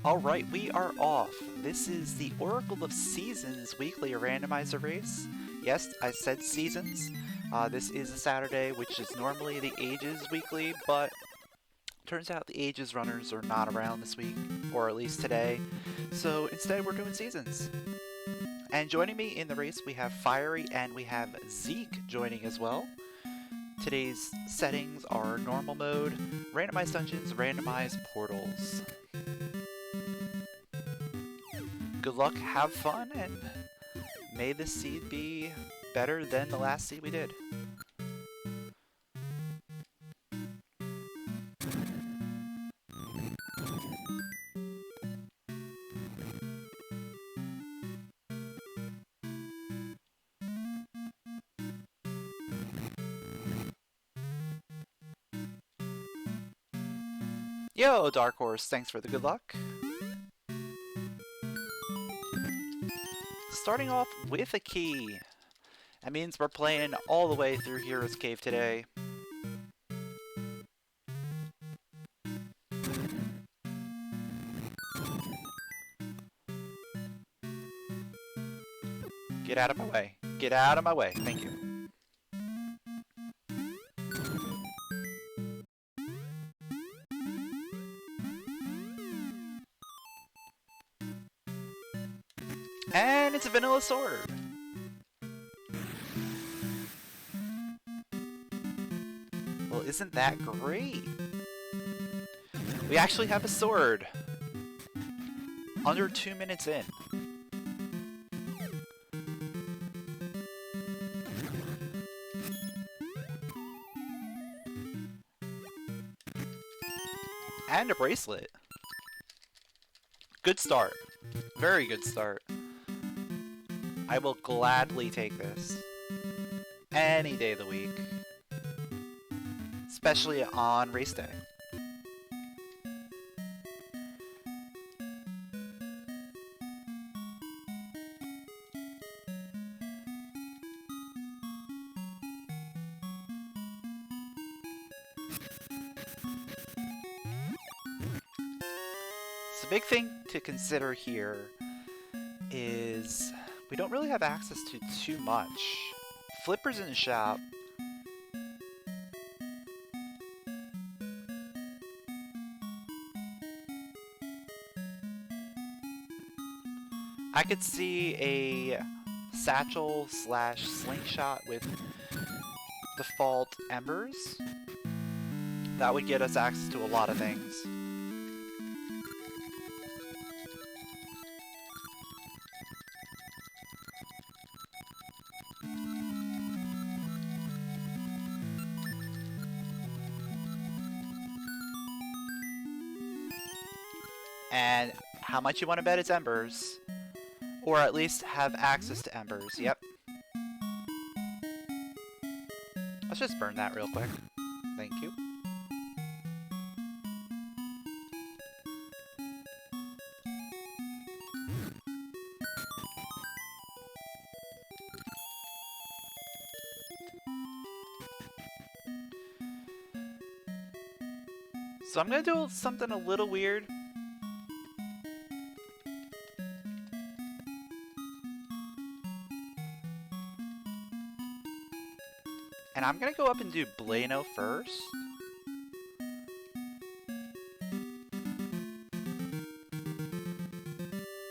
Alright, we are off. This is the Oracle of Seasons weekly randomizer race. Yes, I said seasons. This is a Saturday, which is normally the Ages weekly, but turns out the Ages runners are not around this week, or at least today. So instead we're doing seasons. And joining me in the race we have Fiery and we have Zeke joining as well. Today's settings are normal mode, randomized dungeons, randomized portals. Good luck, have fun, and may this seed be better than the last seed we did. Yo, Dark Horse, thanks for the good luck. Starting off with a key. That means we're playing all the way through Hero's Cave today. Get out of my way. Get out of my way. Thank you. And it's a vanilla sword. Well, isn't that great? We actually have a sword. Under 2 minutes in. And a bracelet. Good start. Very good start. I will gladly take this. Any day of the week. Especially on race day. So, big thing to consider here is we don't really have access to too much. Flipper's in the shop. I could see a satchel slash slingshot with default embers. That would get us access to a lot of things. And how much you want to bet it's embers. Or at least have access to embers, yep. Let's just burn that real quick. Thank you. So I'm gonna do something a little weird. And I'm gonna go up and do Blano first.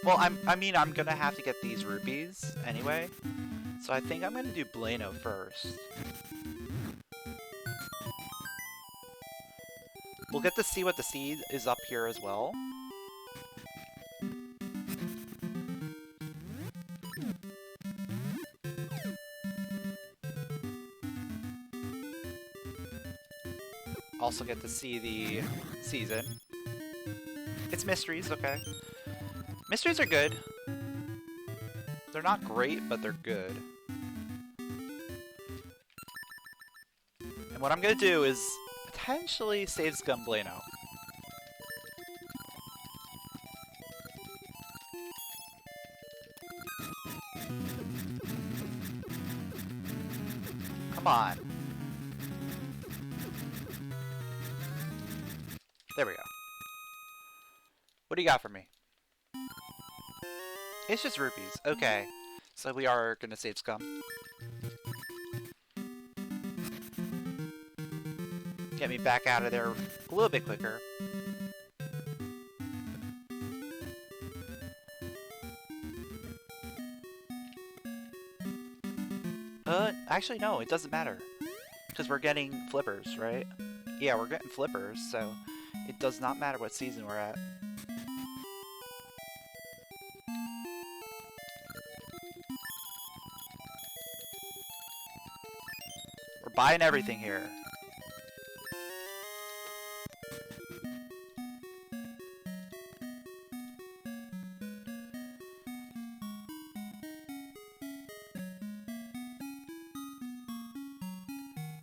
Well, I mean, I'm gonna have to get these rupees anyway. So I think I'm gonna do Blano first. We'll get to see what the seed is up here as well. Also get to see the season. It's mysteries, okay. Mysteries are good. They're not great, but they're good. And what I'm gonna do is potentially save Scum Blano. Come on. There we go. What do you got for me? It's just rupees. Okay. So we are gonna save scum. Get me back out of there a little bit quicker. Actually no, it doesn't matter. Because we're getting flippers, right? Yeah, we're getting flippers, so it does not matter what season we're at. We're buying everything here.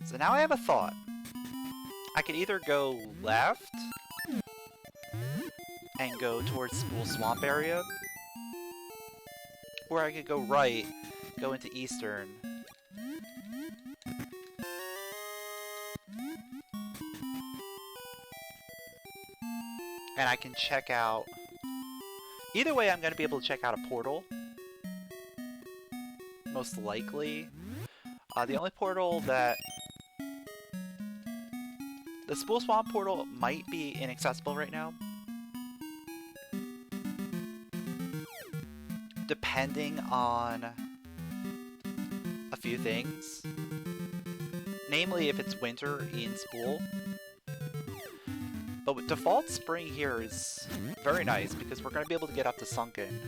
So now I have a thought. I could either go left and go towards Spool Swamp area, or I could go right, go into Eastern. And I can check out... Either way, I'm going to be able to check out a portal. Most likely. The only portal that... The Spool Swamp portal might be inaccessible right now. Depending on a few things. Namely, if it's winter in Spool. But with default spring here is very nice because we're going to be able to get up to Sunken.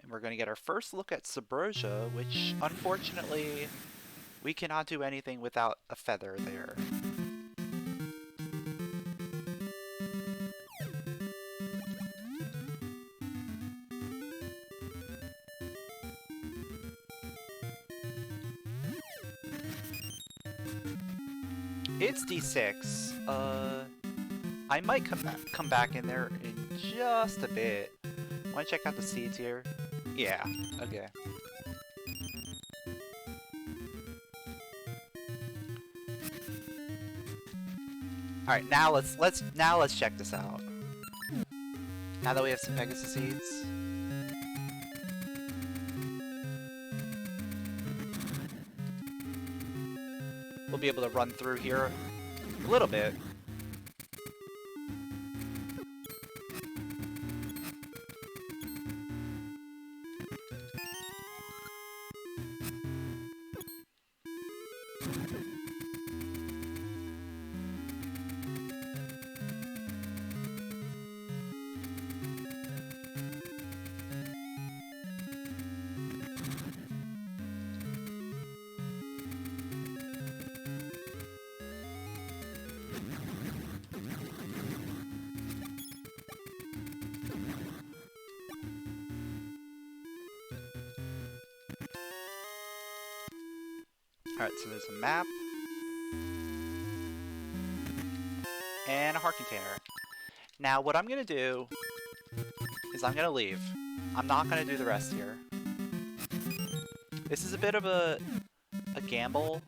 We're going to get our first look at Subrosia, which, unfortunately, we cannot do anything without a feather there. It's D6. I might come back in there in just a bit. Want to check out the seeds here? Yeah, okay. Alright, now let's check this out. Now that we have some Pegasus seeds. We'll be able to run through here a little bit. Alright, so there's a map. And a heart container. Now, what I'm gonna do is I'm gonna leave. I'm not gonna do the rest here. This is a bit of a gamble.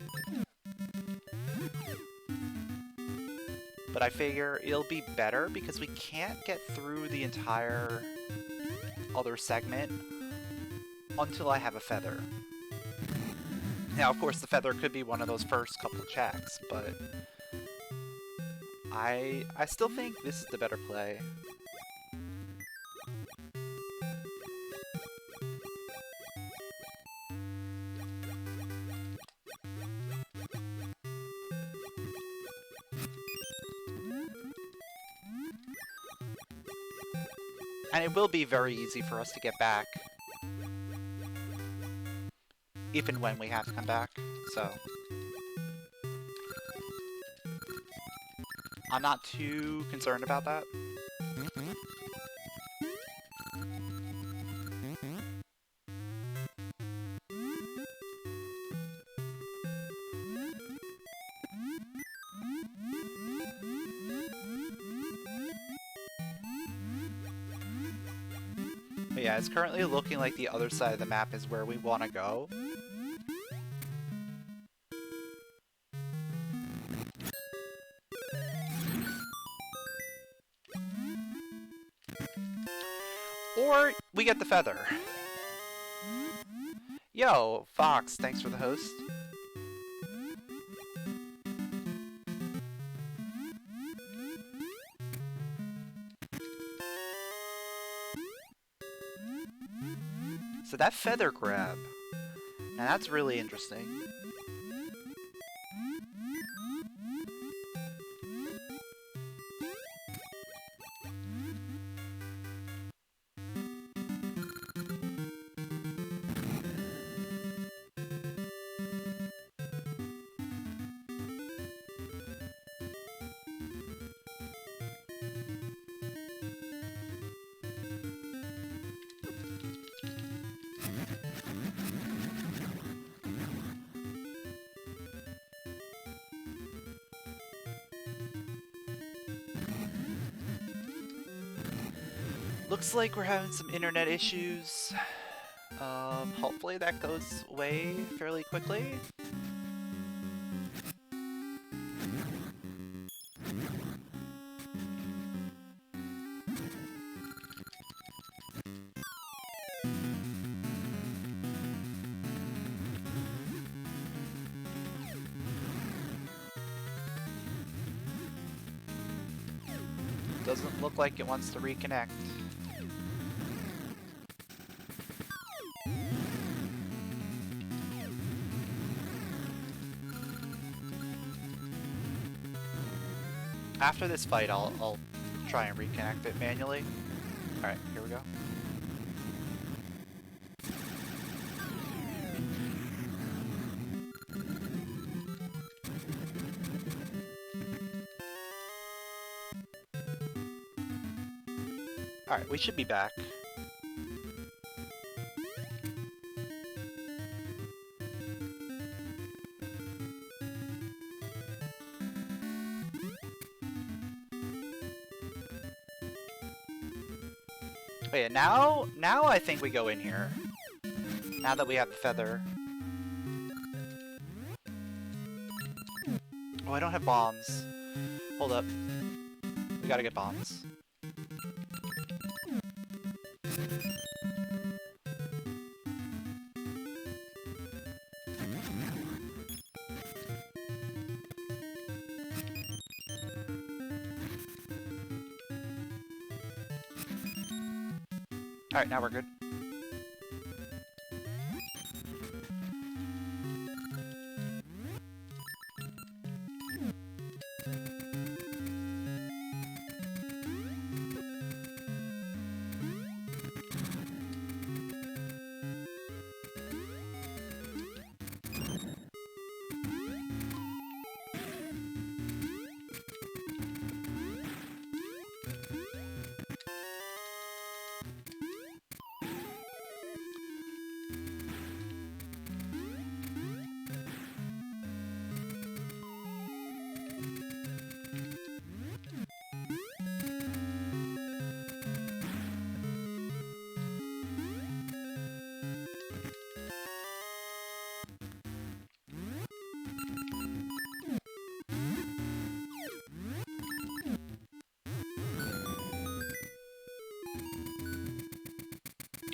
But I figure it'll be better because we can't get through the entire other segment until I have a feather. Now, of course, the feather could be one of those first couple checks, but I still think this is the better play. And it will be very easy for us to get back. If and when we have to come back, so... I'm not too concerned about that. But yeah, it's currently looking like the other side of the map is where we want to go. we get the feather. Yo, Fox, thanks for the host. So that feather grab, now that's really interesting. Looks like we're having some internet issues. Hopefully that goes away fairly quickly. Doesn't look like it wants to reconnect. After this fight, I'll try and reconnect it manually. Alright, here we go. Alright, we should be back. Oh yeah, now I think we go in here. Now that we have the feather. Oh, I don't have bombs. Hold up. We gotta get bombs. Alright, now we're good.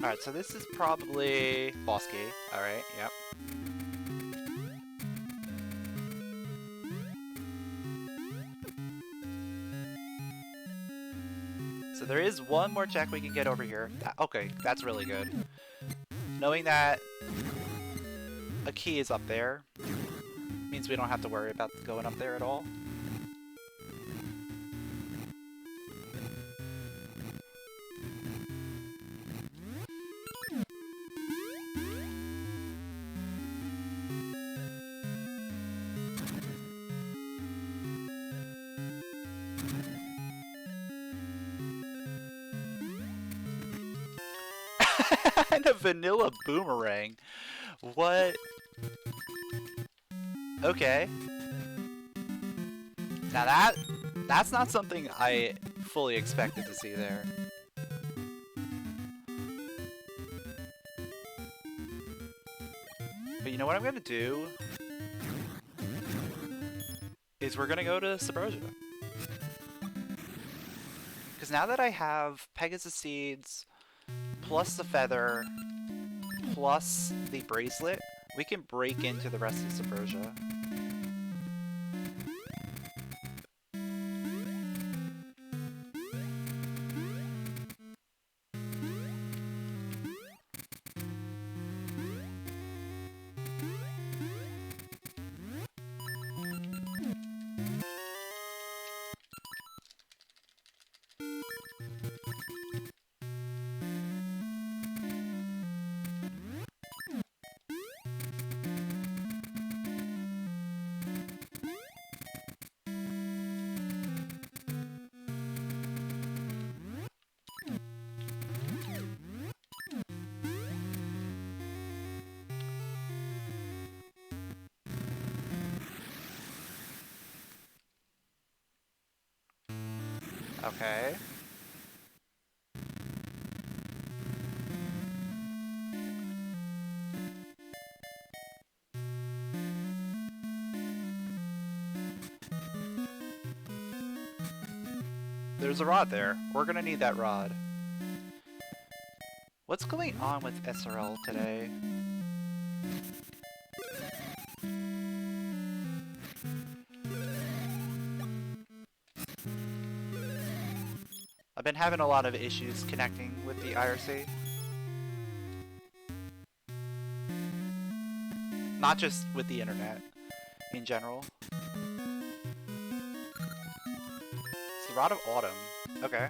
Alright, so this is probably boss key. Alright, yep. So there is one more check we can get over here. Okay, that's really good. Knowing that a key is up there means we don't have to worry about going up there at all. And a vanilla boomerang. What? Okay. Now that's not something I fully expected to see there. But you know what I'm gonna do? Is we're gonna go to Subrosia. Because now that I have Pegasus Seeds plus the feather, plus the bracelet, we can break into the rest of Subrosia. Okay. There's a rod there. We're gonna need that rod. What's going on with SRL today? I've been having a lot of issues connecting with the IRC. Not just with the internet, in general. It's the Rod of Autumn. Okay.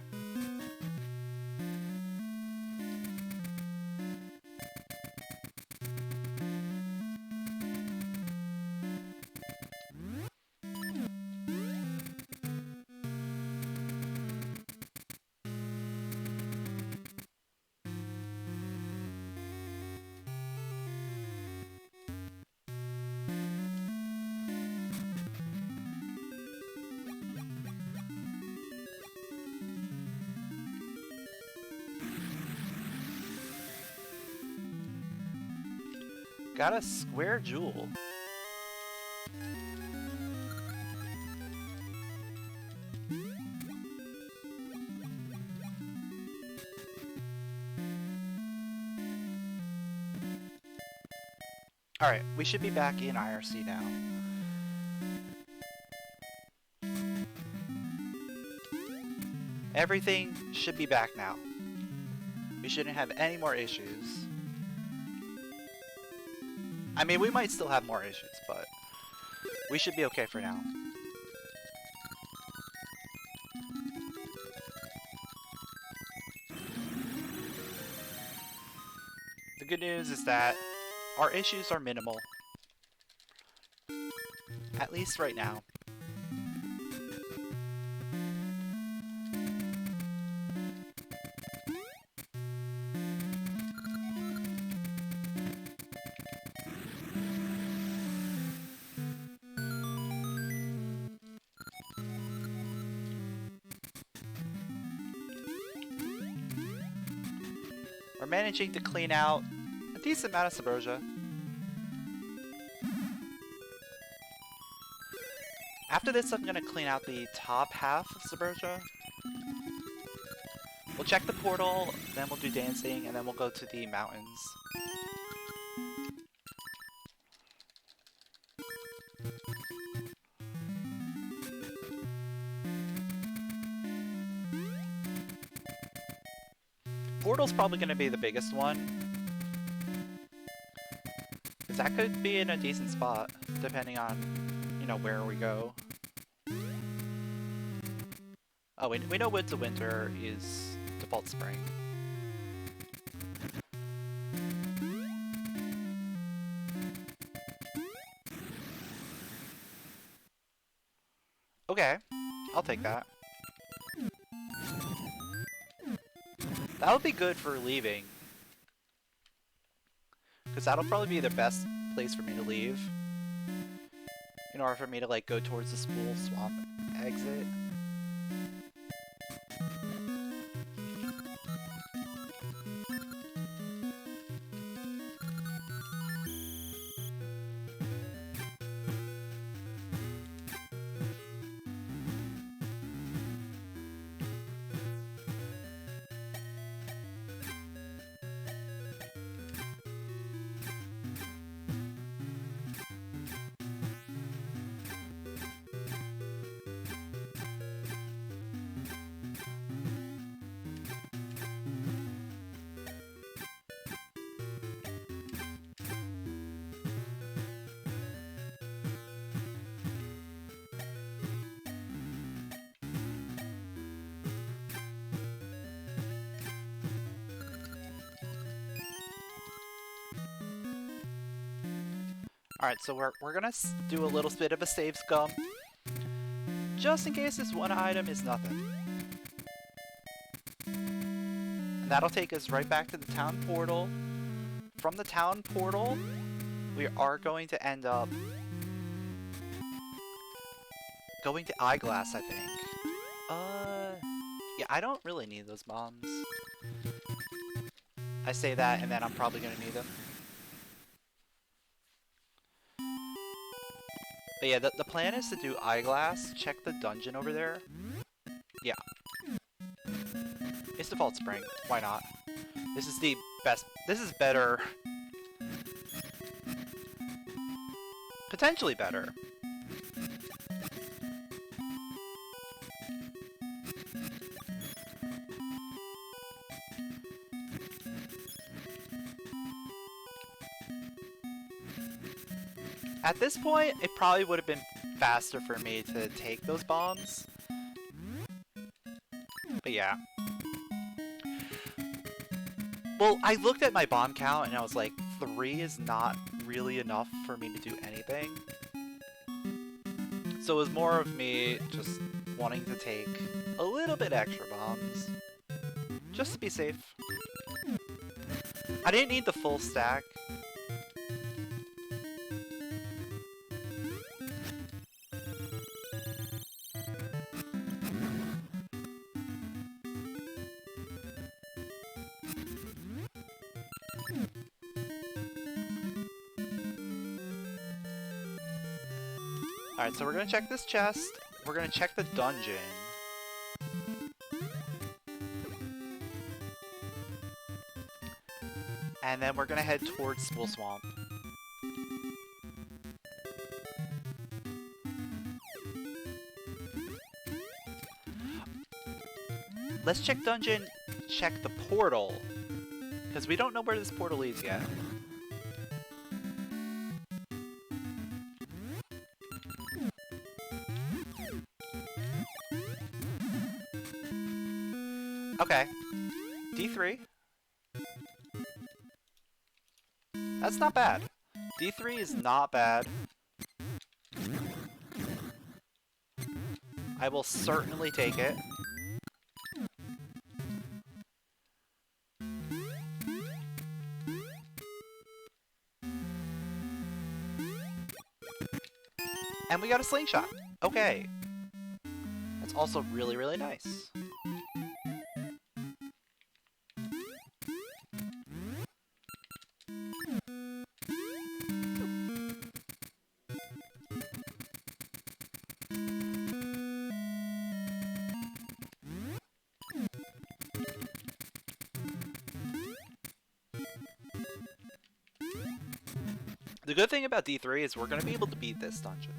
Got a square jewel. Alright, we should be back in IRC now. Everything should be back now. We shouldn't have any more issues. I mean, we might still have more issues, but we should be okay for now. The good news is that our issues are minimal. At least right now. We're managing to clean out a decent amount of Subrosia. After this, I'm gonna clean out the top half of Subrosia. We'll check the portal, then we'll do dancing, and then we'll go to the mountains. Portal's probably going to be the biggest one, because that could be in a decent spot, depending on, you know, where we go. Oh, we know Wood to Winter is default spring. Okay, I'll take that. That would be good for leaving. Because that'll probably be the best place for me to leave. In order for me to, like, go towards the Spool Swamp exit. Alright, so we're gonna do a little bit of a save scum. Just in case this one item is nothing. And that'll take us right back to the town portal. From the town portal, we are going to end up going to Eyeglass, I think. Yeah, I don't really need those bombs. I say that, and then I'm probably gonna need them. But yeah, the plan is to do Eyeglass, check the dungeon over there. Yeah. It's Default Spring. Why not? This is the best. This is better. Potentially better. At this point, it probably would have been faster for me to take those bombs. But yeah. Well, I looked at my bomb count and I was like, 3 is not really enough for me to do anything. So it was more of me just wanting to take a little bit extra bombs. Just to be safe. I didn't need the full stack. Alright, so we're gonna check this chest. We're gonna check the dungeon. And then we're gonna head towards Spool Swamp. Let's check dungeon, check the portal. Because we don't know where this portal leads yet. Okay. D3. That's not bad. D3 is not bad. I will certainly take it. And we got a slingshot. Okay. That's also really, really nice. The good thing about D3 is we're going to be able to beat this dungeon.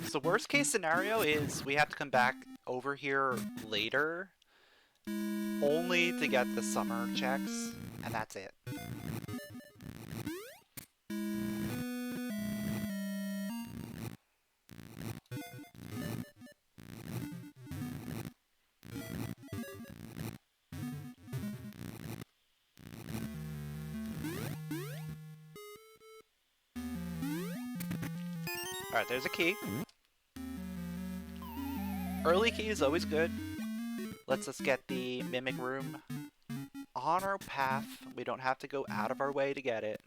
So worst case scenario is we have to come back over here later, only to get the summer checks, and that's it. Alright, there's a key. Early key is always good. Lets us get the Mimic Room on our path. We don't have to go out of our way to get it.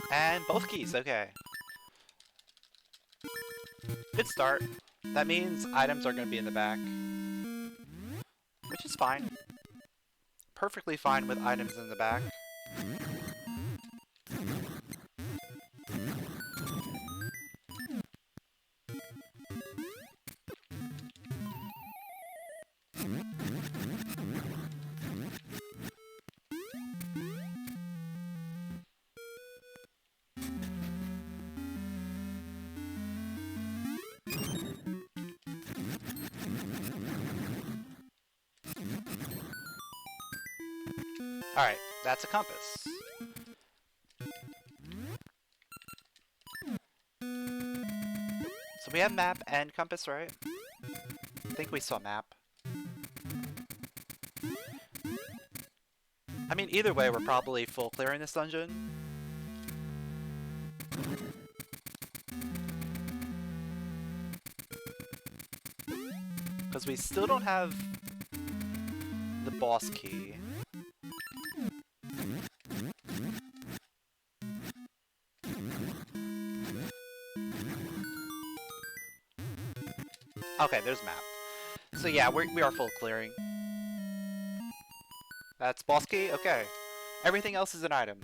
And both keys, okay. Good start. That means items are going to be in the back. Which is fine. Perfectly fine with items in the back. Alright, that's a compass. So we have map and compass, right? I think we saw map. I mean, either way, we're probably full clearing this dungeon. Because we still don't have the boss key. Okay, there's map. So yeah, we are full clearing. That's boss key? Okay. Everything else is an item.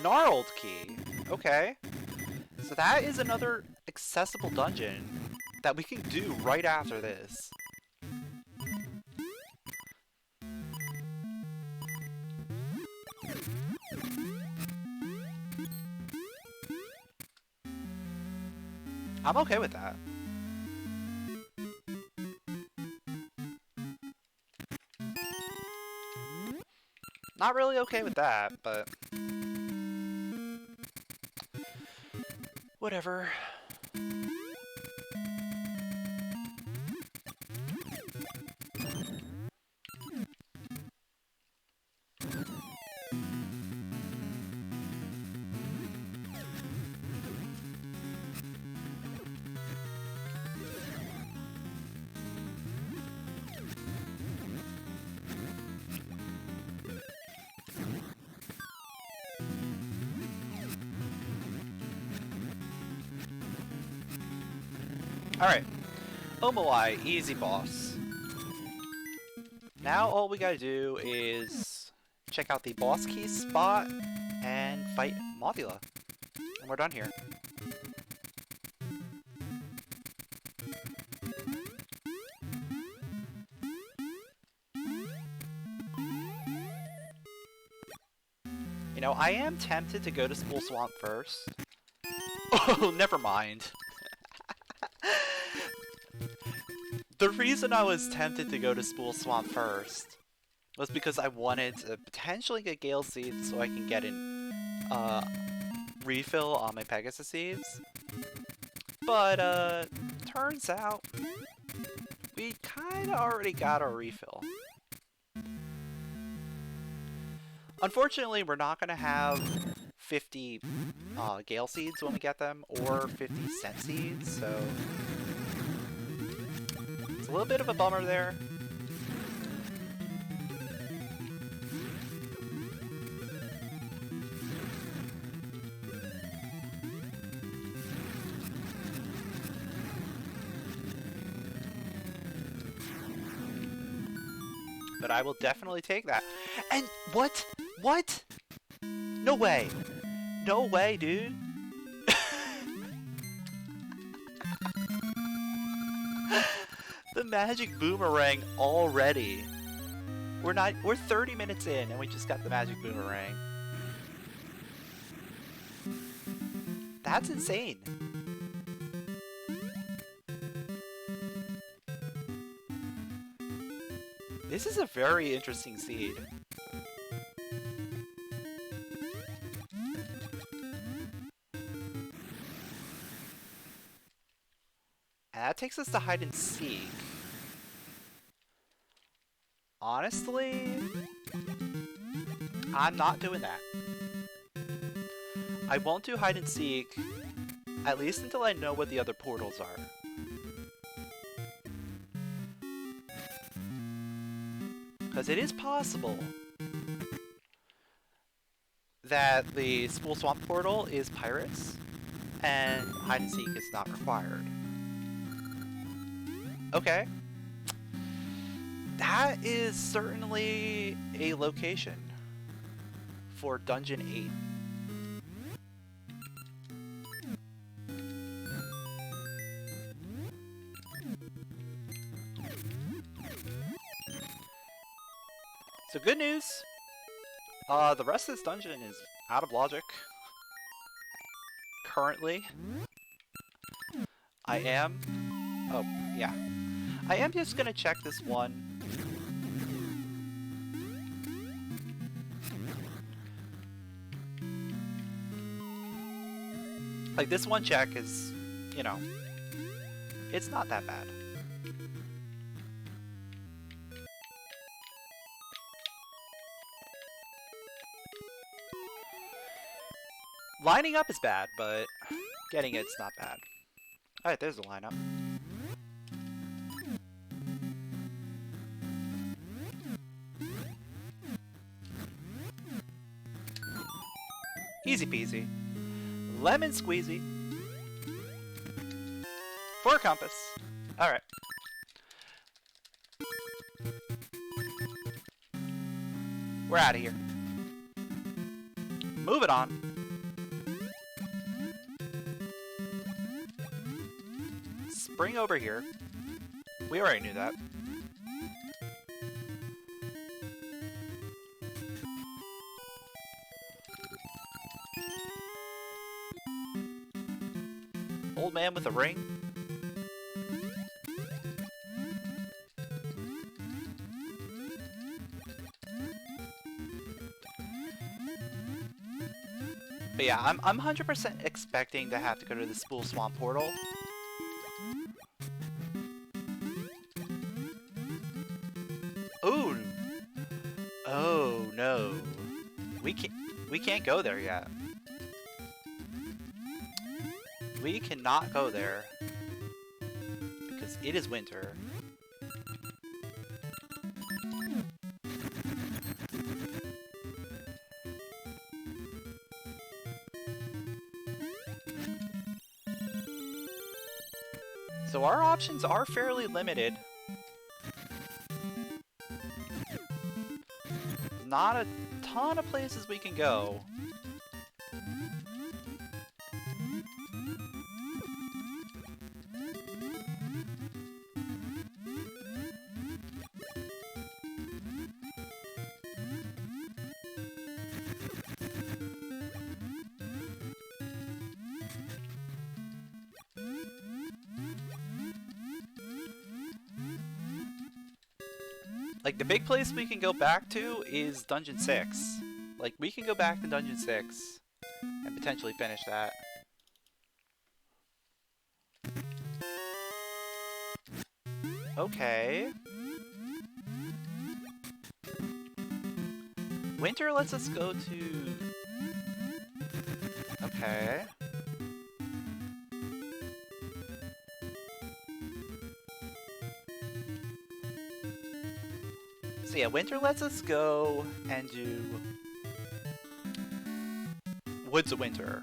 Gnarled key. Okay. So that is another accessible dungeon that we can do right after this. I'm okay with that. Not really okay with that, but whatever. Alright. Omawai, easy boss. Now all we gotta do is check out the boss key spot and fight Mothula. And we're done here. You know, I am tempted to go to Spool Swamp first. Oh, never mind. The reason I was tempted to go to Spool Swamp first was because I wanted to potentially get Gale Seeds so I can get an refill on my Pegasus Seeds. But, turns out we kinda already got our refill. Unfortunately, we're not gonna have 50 Gale Seeds when we get them, or 50 Scent Seeds, so it's a little bit of a bummer there. But I will definitely take that. And what? What? No way. No way, dude. The magic boomerang already. We're 30 minutes in and we just got the magic boomerang. That's insane. This is a very interesting seed. And that takes us to hide and seek. Honestly, I'm not doing that. I won't do hide and seek, at least until I know what the other portals are. Because it is possible that the Spool Swamp portal is pirates, and hide and seek is not required. Okay. That is certainly a location for Dungeon 8. So good news, the rest of this dungeon is out of logic. Currently, I am just gonna check this one. Like, this one check is, you know, it's not that bad. Lining up is bad, but getting it's not bad. Alright, there's the lineup. Easy peasy. Lemon squeezy. For a compass. Alright. We're out of here. Move it on. Spring over here. We already knew that. Old man with a ring. But yeah, I'm 100% expecting to have to go to the Spool Swamp portal. Ooh. Oh no. We can't go there yet. We cannot go there because it is winter. So our options are fairly limited. Not a ton of places we can go. Like, the big place we can go back to is Dungeon 6. Like, we can go back to Dungeon 6 and potentially finish that. Okay. Winter lets us go to... Okay. So yeah, winter lets us go and do Woods of Winter.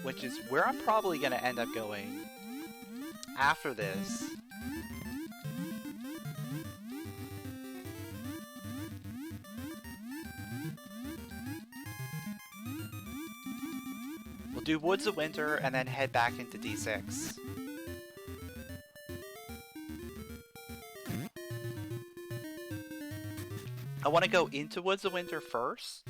Which is where I'm probably going to end up going after this. We'll do Woods of Winter and then head back into D6. I want to go into Woods of Winter first,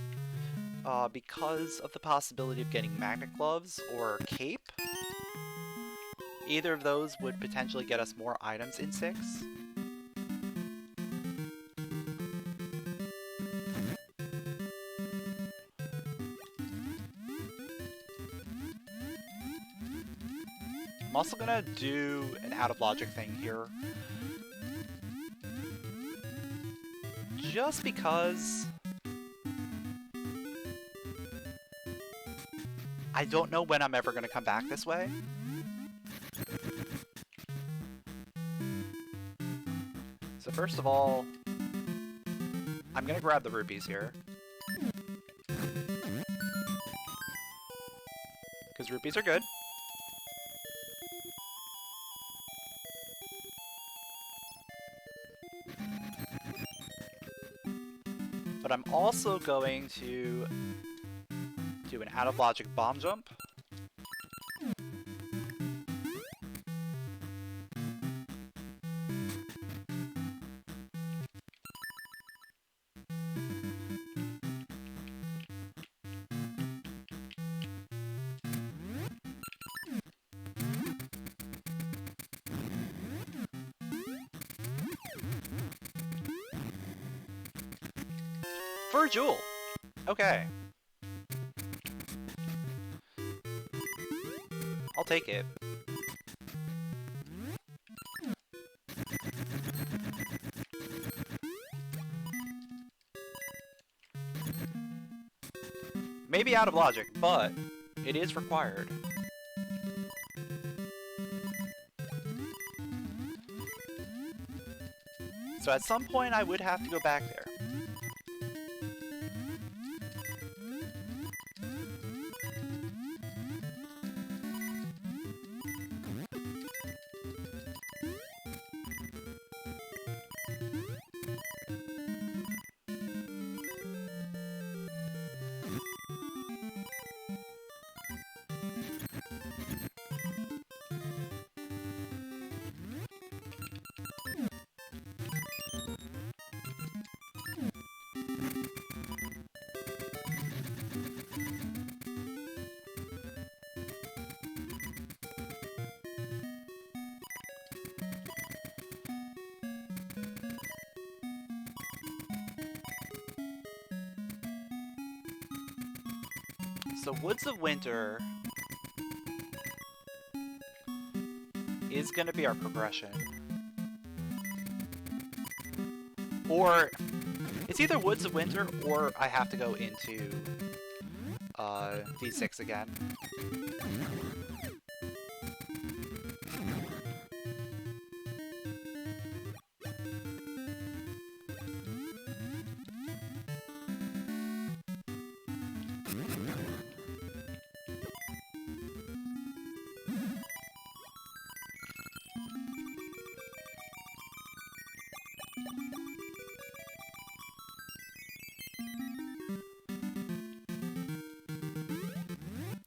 because of the possibility of getting Magnet Gloves or Cape. Either of those would potentially get us more items in 6. I'm also gonna do an out of logic thing here. Just because... I don't know when I'm ever going to come back this way. So first of all, I'm going to grab the rupees here. Because rupees are good. But I'm also going to do an out-of-logic bomb jump. For a jewel! Okay. I'll take it. Maybe out of logic, but it is required. So at some point I would have to go back there. So Woods of Winter is going to be our progression. Or it's either Woods of Winter or I have to go into D6 again.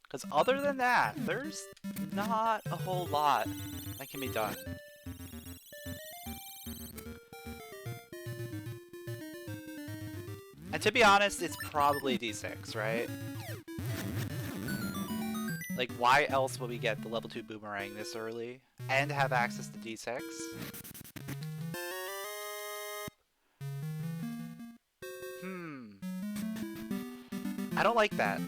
Because other than that, there's not a whole lot that can be done. And to be honest, it's probably D6, right? Like, why else would we get the level 2 boomerang this early and have access to D6? I don't like that.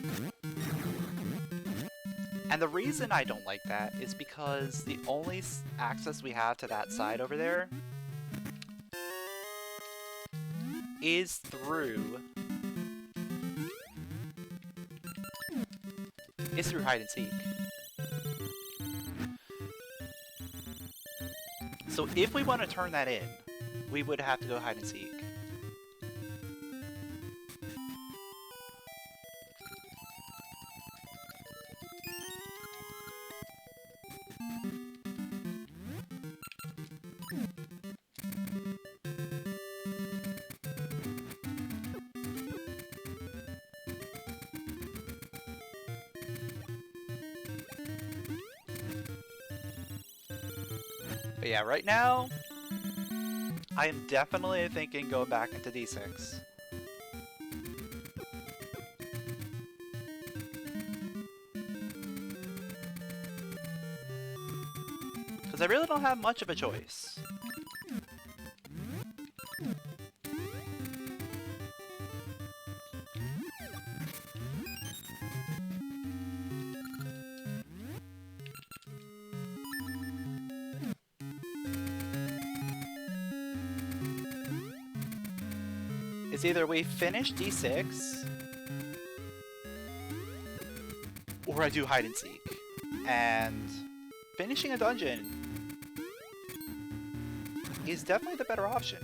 And the reason I don't like that is because the only access we have to that side over there is through hide and seek. So if we want to turn that in, we would have to go hide and seek. But yeah, right now, I am definitely thinking going back into D6. Because I really don't have much of a choice. It's either we finish D6 or I do hide and seek. And finishing a dungeon is definitely the better option.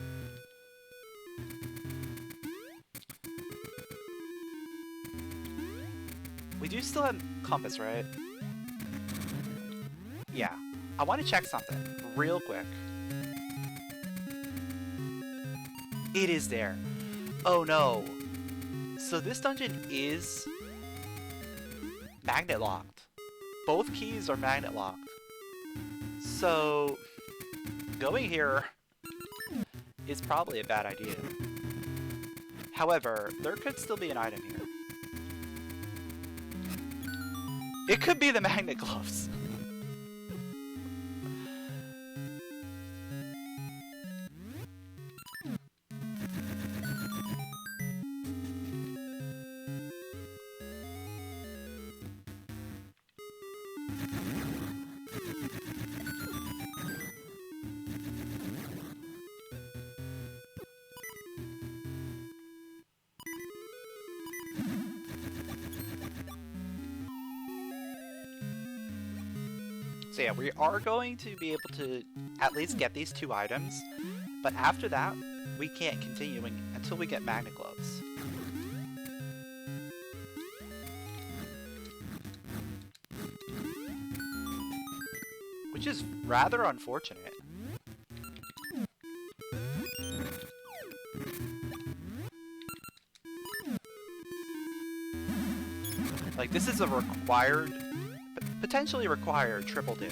We do still have compass, right? Yeah. I want to check something real quick. It is there. Oh no. So this dungeon is magnet locked. Both keys are magnet locked. So going here is probably a bad idea. However, there could still be an item here. It could be the magnet gloves. So yeah, we are going to be able to at least get these 2 items, but after that, we can't continue until we get magnet gloves. Which is rather unfortunate. Like, this is a required, potentially required triple do.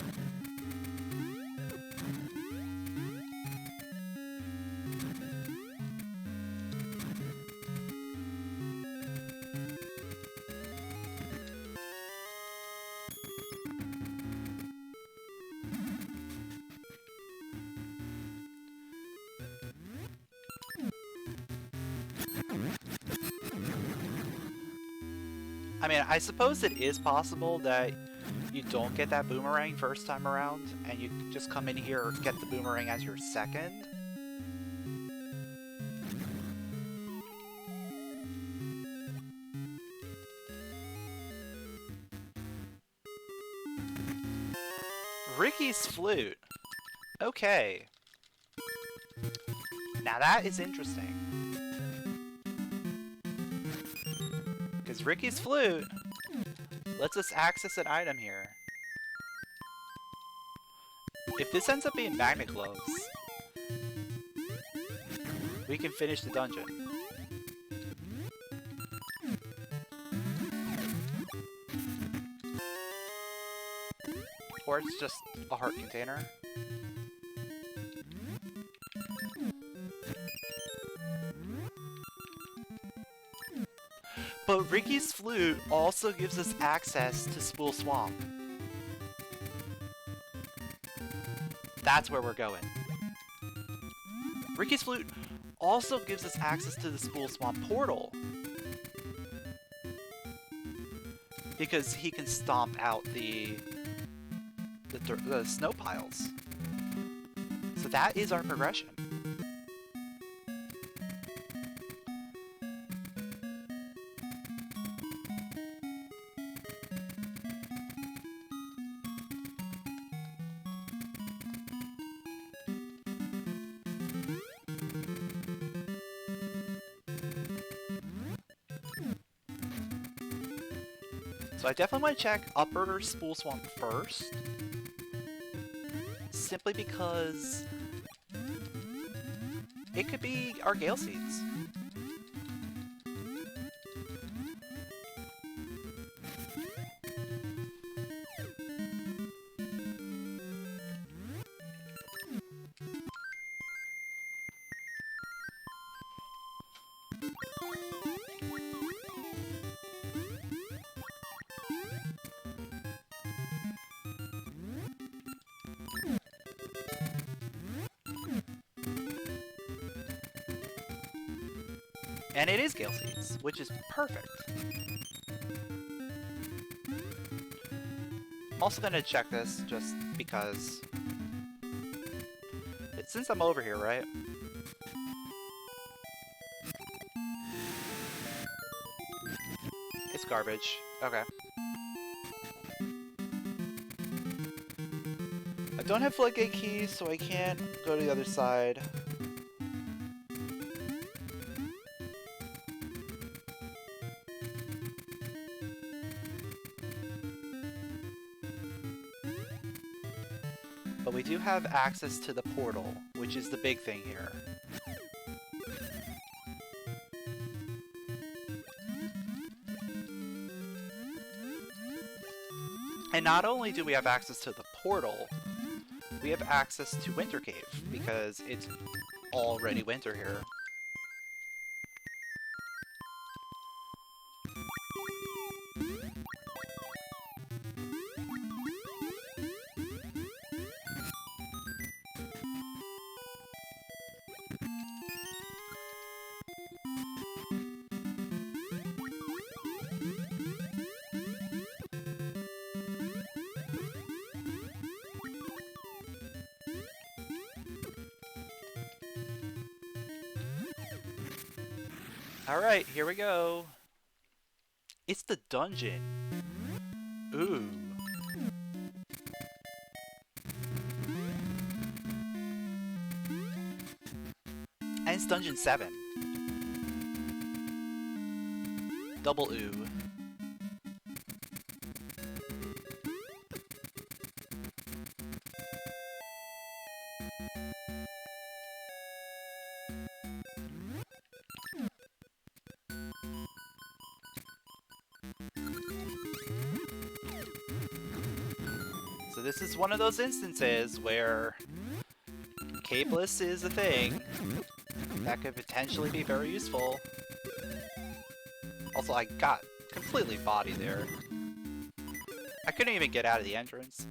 I mean, I suppose it is possible that you don't get that boomerang first time around, and you just come in here and get the boomerang as your second. Ricky's flute. Okay. Now that is interesting. Because Ricky's flute lets us access an item here. If this ends up being magnet gloves, we can finish the dungeon. Or it's just a heart container. But Ricky's flute also gives us access to Spool Swamp. That's where we're going. Ricky's flute also gives us access to the Spool Swamp portal. Because he can stomp out the snow piles. So that is our progression. So I definitely want to check Upper Spool Swamp first. Simply because it could be our Gale Seeds. And it is Gale Seeds, which is perfect. I'm also gonna check this just because. Since I'm over here, right? It's garbage. Okay. don't have floodgate keys, so I can't go to the other side. But we do have access to the portal, which is the big thing here. And not only do we have access to the portal, we have access to Winter Cave, because it's already winter here. Alright, here we go. It's the dungeon. Ooh. And it's dungeon 7. Double ooh. So this is one of those instances where capeless is a thing that could potentially be very useful. Also, I got completely bodied there. I couldn't even get out of the entrance.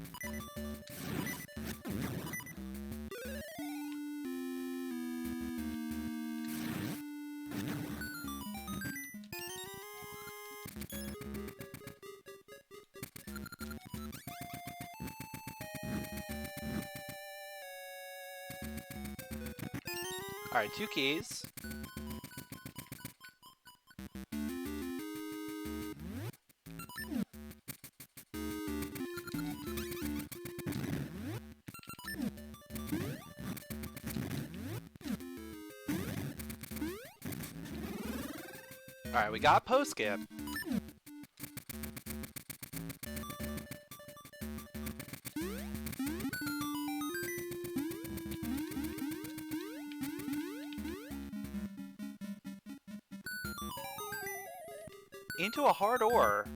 Alright, 2 keys. Alright, we got post skip. Into a hard ore.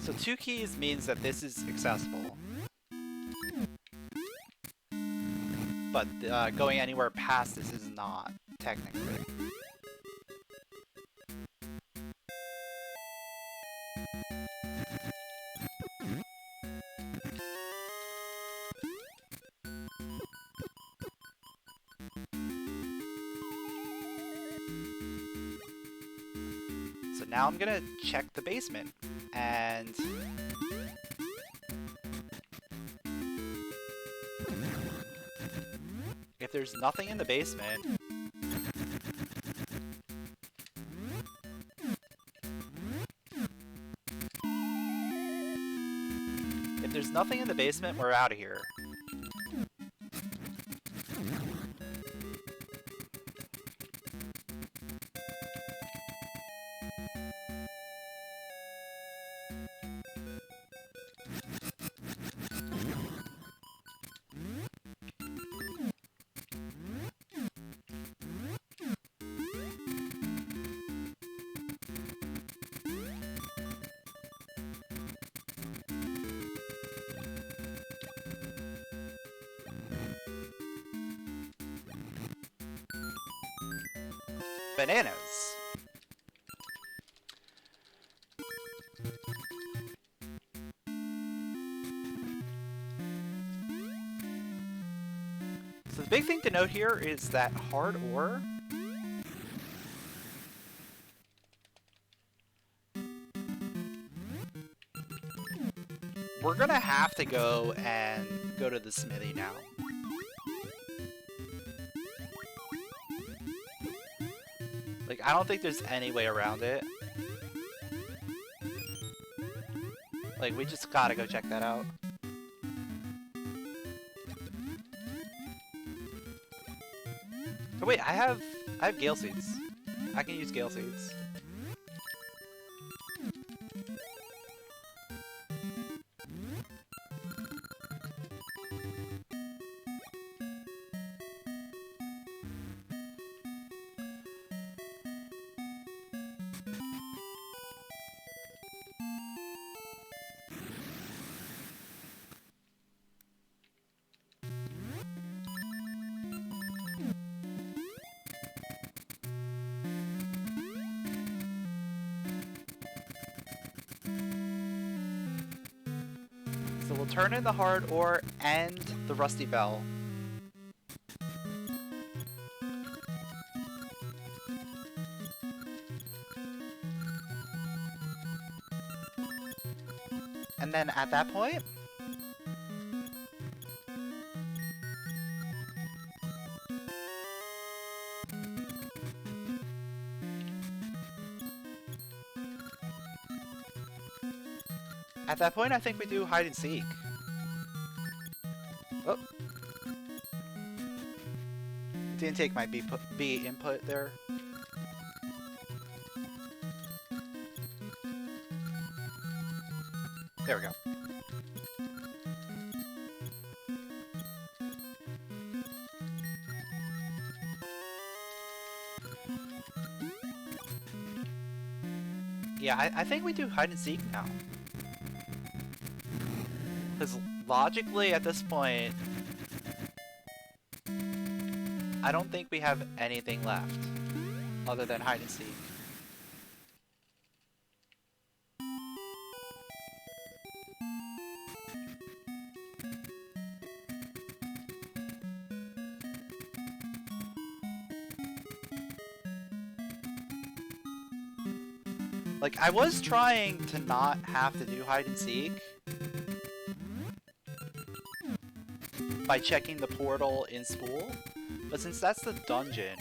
So 2 keys means that this is accessible. But going anywhere past this is not, technically. So now I'm gonna check the basement. And if there's nothing in the basement, we're out of here. Bananas. So the big thing to note here is that hard ore we're gonna have to go to the smithy now. Like, I don't think there's any way around it. Like, we just gotta go check that out. Oh wait, I have Gale Seeds. I can use Gale Seeds. So we'll turn in the hard ore and the rusty bell. And then at that point, I think we do hide and seek. Oh. Didn't take my B input there. There we go. Yeah, I think we do hide and seek now. Because logically, at this point, I don't think we have anything left other than hide and seek. Like, I was trying to not have to do hide and seek by checking the portal in school, but since that's the dungeon,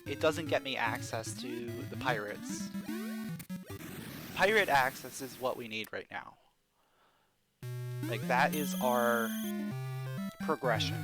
it doesn't get me access to the pirates. Pirate access is what we need right now. Like, that is our progression.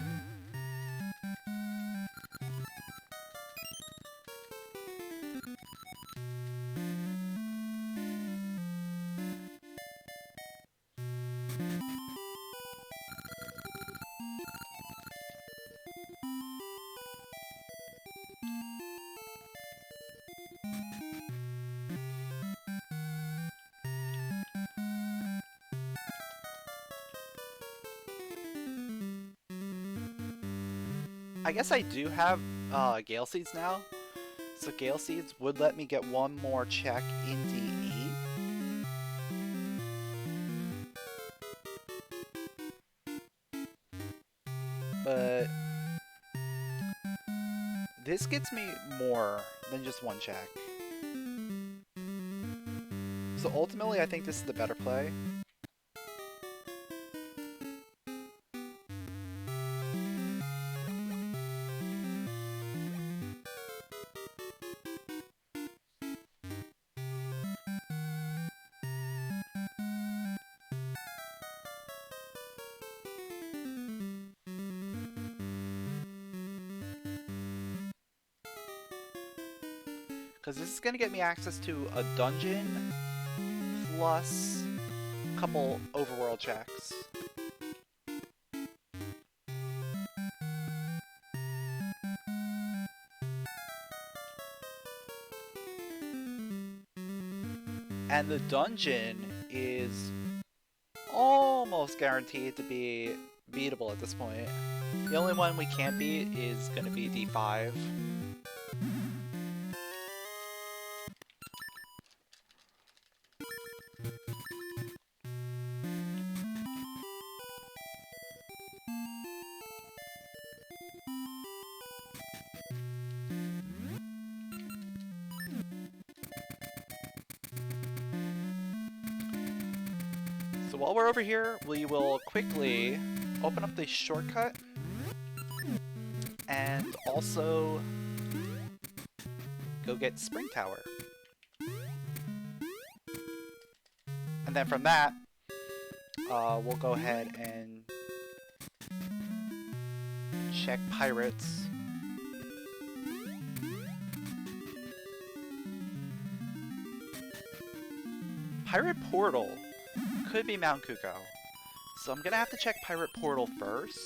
I guess I do have Gale Seeds now, so Gale Seeds would let me get one more check in DE. But this gets me more than just one check. So ultimately, I think this is the better play. Because this is going to get me access to a dungeon plus a couple overworld checks. And the dungeon is almost guaranteed to be beatable at this point. The only one we can't beat is going to be D5. So while we're over here, we will quickly open up the shortcut and also go get Spring Tower. And then from that, we'll go ahead and check Pirates. Pirate Portal could be Mount Kuko. So I'm gonna have to check Pirate Portal first.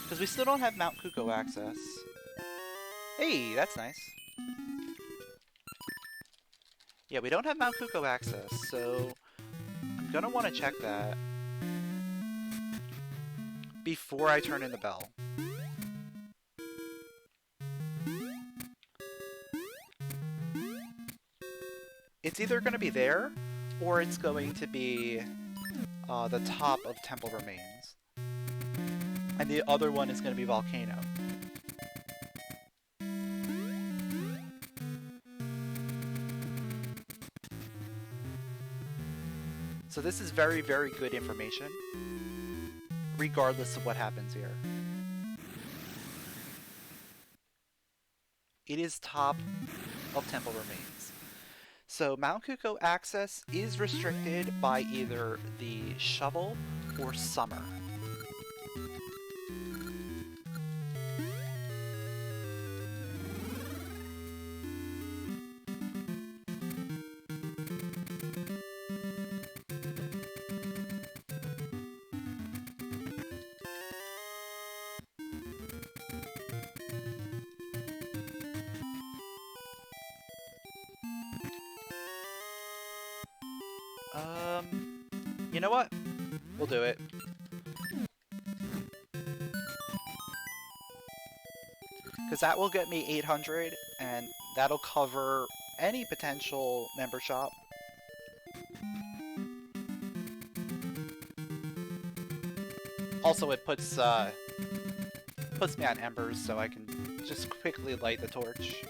Because we still don't have Mount Kuko access. Hey, that's nice. Yeah, we don't have Mount Kuko access, so I'm gonna want to check that before I turn in the bell. It's either going to be there, or it's going to be the top of Temple Remains. And the other one is going to be Volcano. So this is very, very good information, regardless of what happens here. It is top of Temple Remains. So Mount Kuko access is restricted by either the shovel or summer. You know what? We'll do it. Because that will get me 800, and that'll cover any potential member shop. Also, it puts me on embers, so I can just quickly light the torch.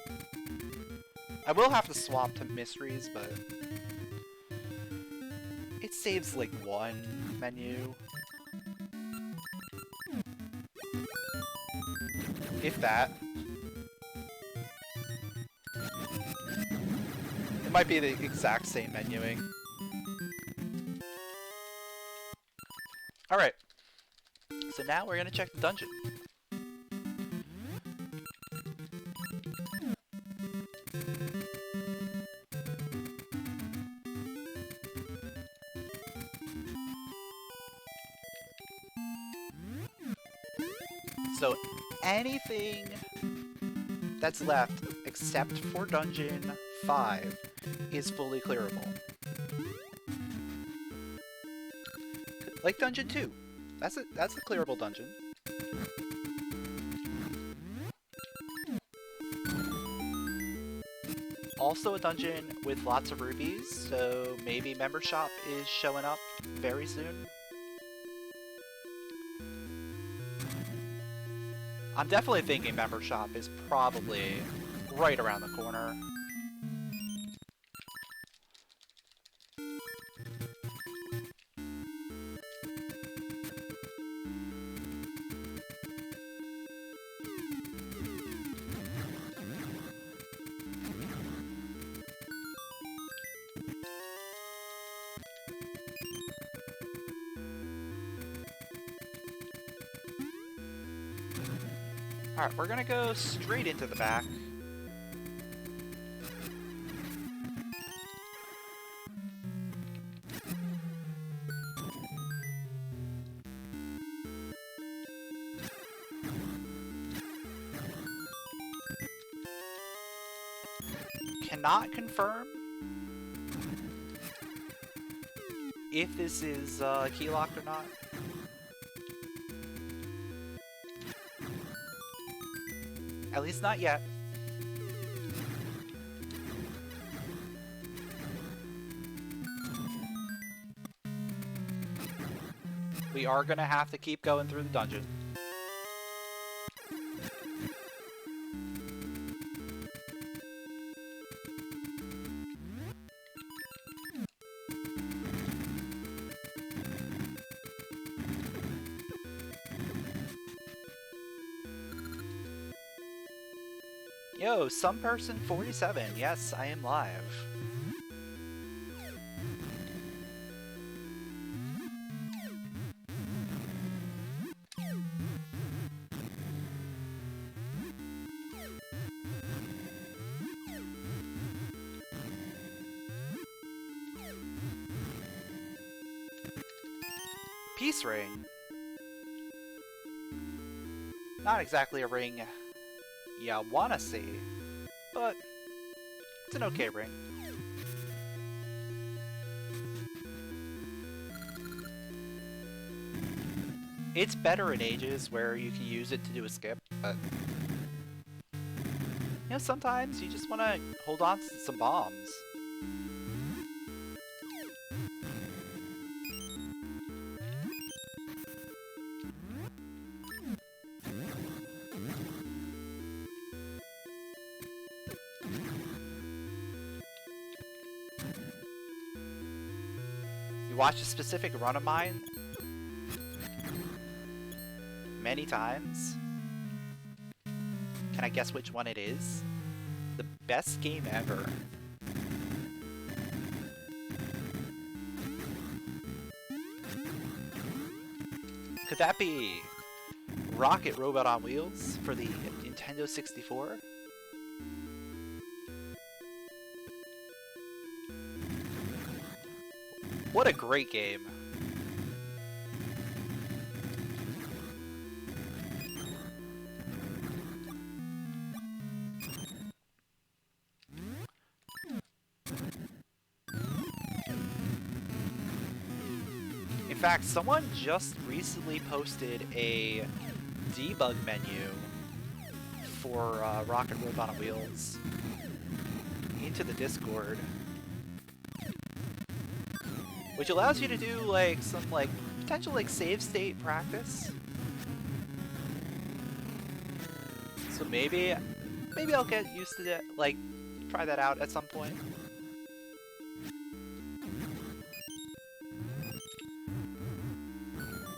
I will have to swap to mysteries, but it saves like one menu. If that. It might be the exact same menuing. Alright. So now we're gonna check the dungeon. So anything that's left except for Dungeon 5 is fully clearable. Like Dungeon 2. That's a clearable dungeon. Also a dungeon with lots of rubies, so maybe Member Shop is showing up very soon. I'm definitely thinking Member Shop is probably right around the corner. Alright, we're gonna go straight into the back. Cannot confirm if this is key locked or not. At least not yet. We are gonna have to keep going through the dungeon. Yo, some person 47. Yes, I am live. Peace ring. Not exactly a ring you wanna see, but it's an okay ring. It's better in ages where you can use it to do a skip, but you know, sometimes you just wanna hold on to some bombs. You watch a specific run of mine many times. Can I guess which one it is? The best game ever. Could that be Rocket Robot on Wheels for the Nintendo 64? What a great game. In fact, someone just recently posted a debug menu for Rocket Robot on Wheels into the Discord, which allows you to do like some potential save state practice. So maybe I'll get used to that, try that out at some point.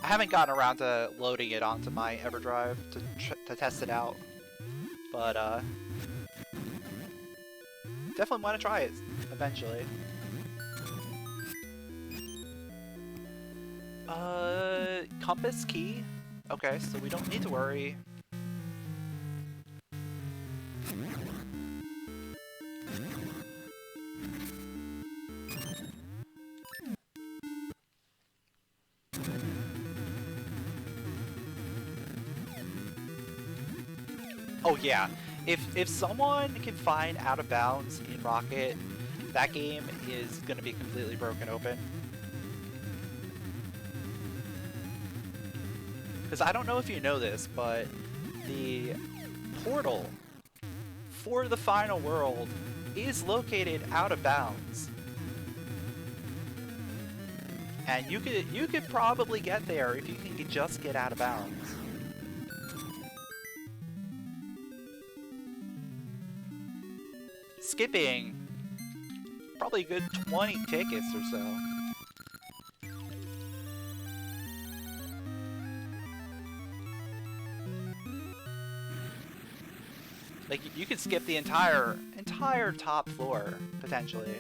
I haven't gotten around to loading it onto my EverDrive to test it out, but definitely want to try it eventually. Compass key? Okay, so we don't need to worry. Oh yeah, if someone can find Out of Bounds in Rocket, that game is gonna be completely broken open. Because I don't know if you know this, but the portal for the final world is located out of bounds. And you could probably get there if you can just get out of bounds. Skipping probably a good 20 tickets or so. Like, you could skip the entire top floor, potentially.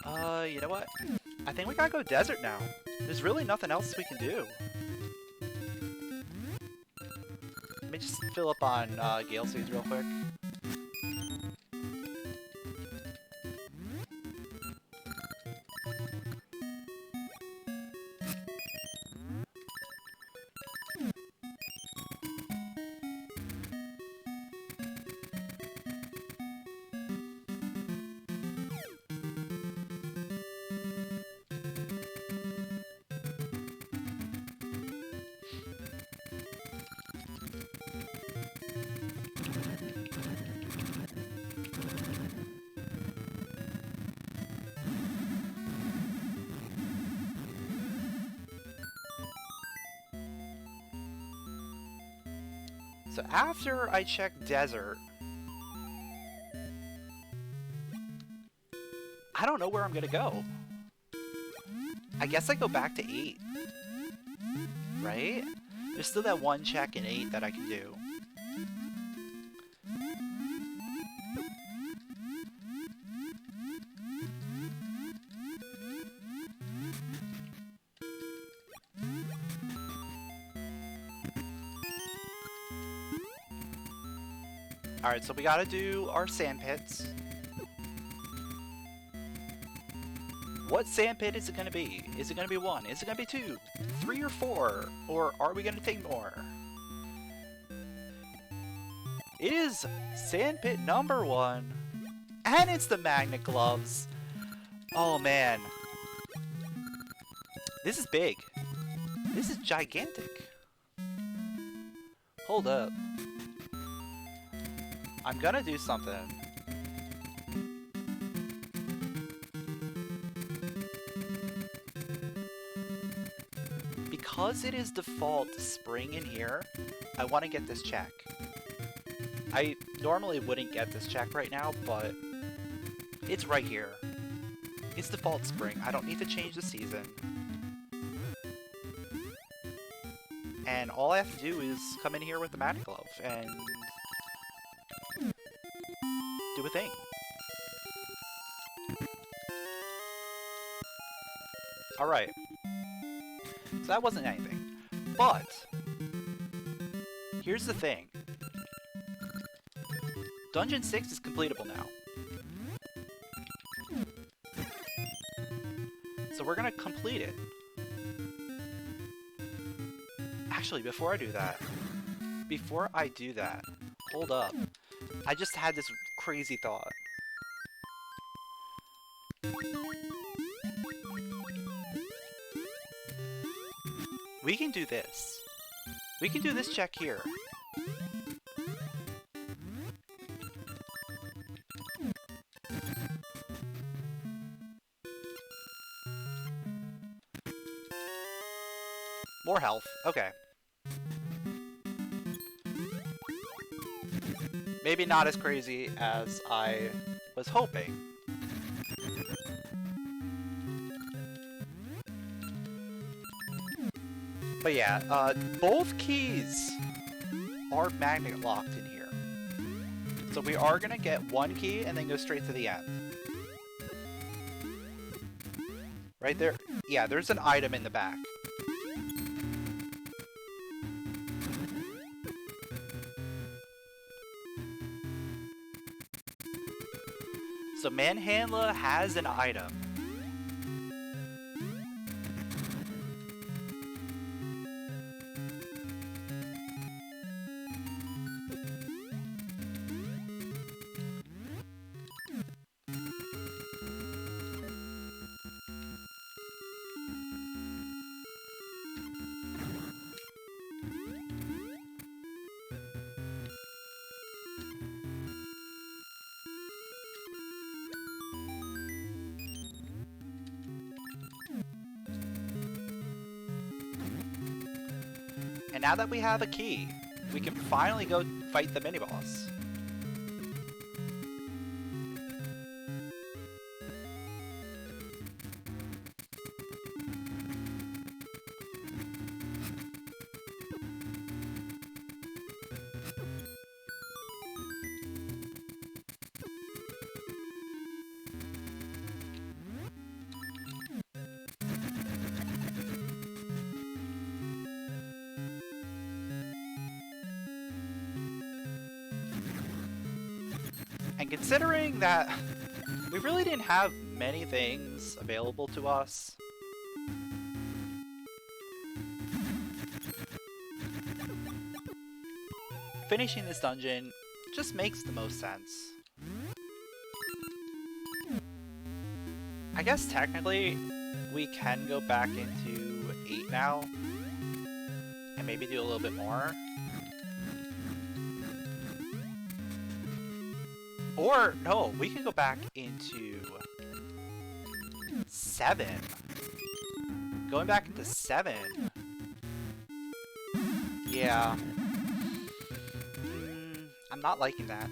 You know what? I think we gotta go desert now. There's really nothing else we can do. Let me just fill up on Gale Seeds real quick. So after I check desert, I don't know where I'm gonna go. I guess I go back to 8, right? There's still that one check in 8 that I can do. Alright, so we gotta do our sand pits. What sand pit is it gonna be? Is it gonna be 1? Is it gonna be 2? 3 or 4? Or are we gonna take more? It is sand pit number 1. And it's the magnet gloves. Oh man. This is big. This is gigantic. Hold up. I'm gonna do something. Because it is default spring in here, I want to get this check. I normally wouldn't get this check right now, but it's right here. It's default spring. I don't need to change the season. And all I have to do is come in here with the magic glove and do a thing. Alright. So that wasn't anything. But here's the thing. Dungeon 6 is completable now. So we're gonna complete it. Actually, before I do that, hold up. I just had this crazy thought. We can do this. We can do this check here. More health. Okay. Maybe not as crazy as I was hoping. But yeah, both keys are magnet locked in here. So we are gonna get one key and then go straight to the end. Right there. Yeah, there's an item in the back. So Manhandla has an item. And now that we have a key, we can finally go fight the mini-boss. And considering that we really didn't have many things available to us, finishing this dungeon just makes the most sense. I guess technically we can go back into 8 now and maybe do a little bit more. Or, no, we can go back into 7. Going back into 7. Yeah. I'm not liking that.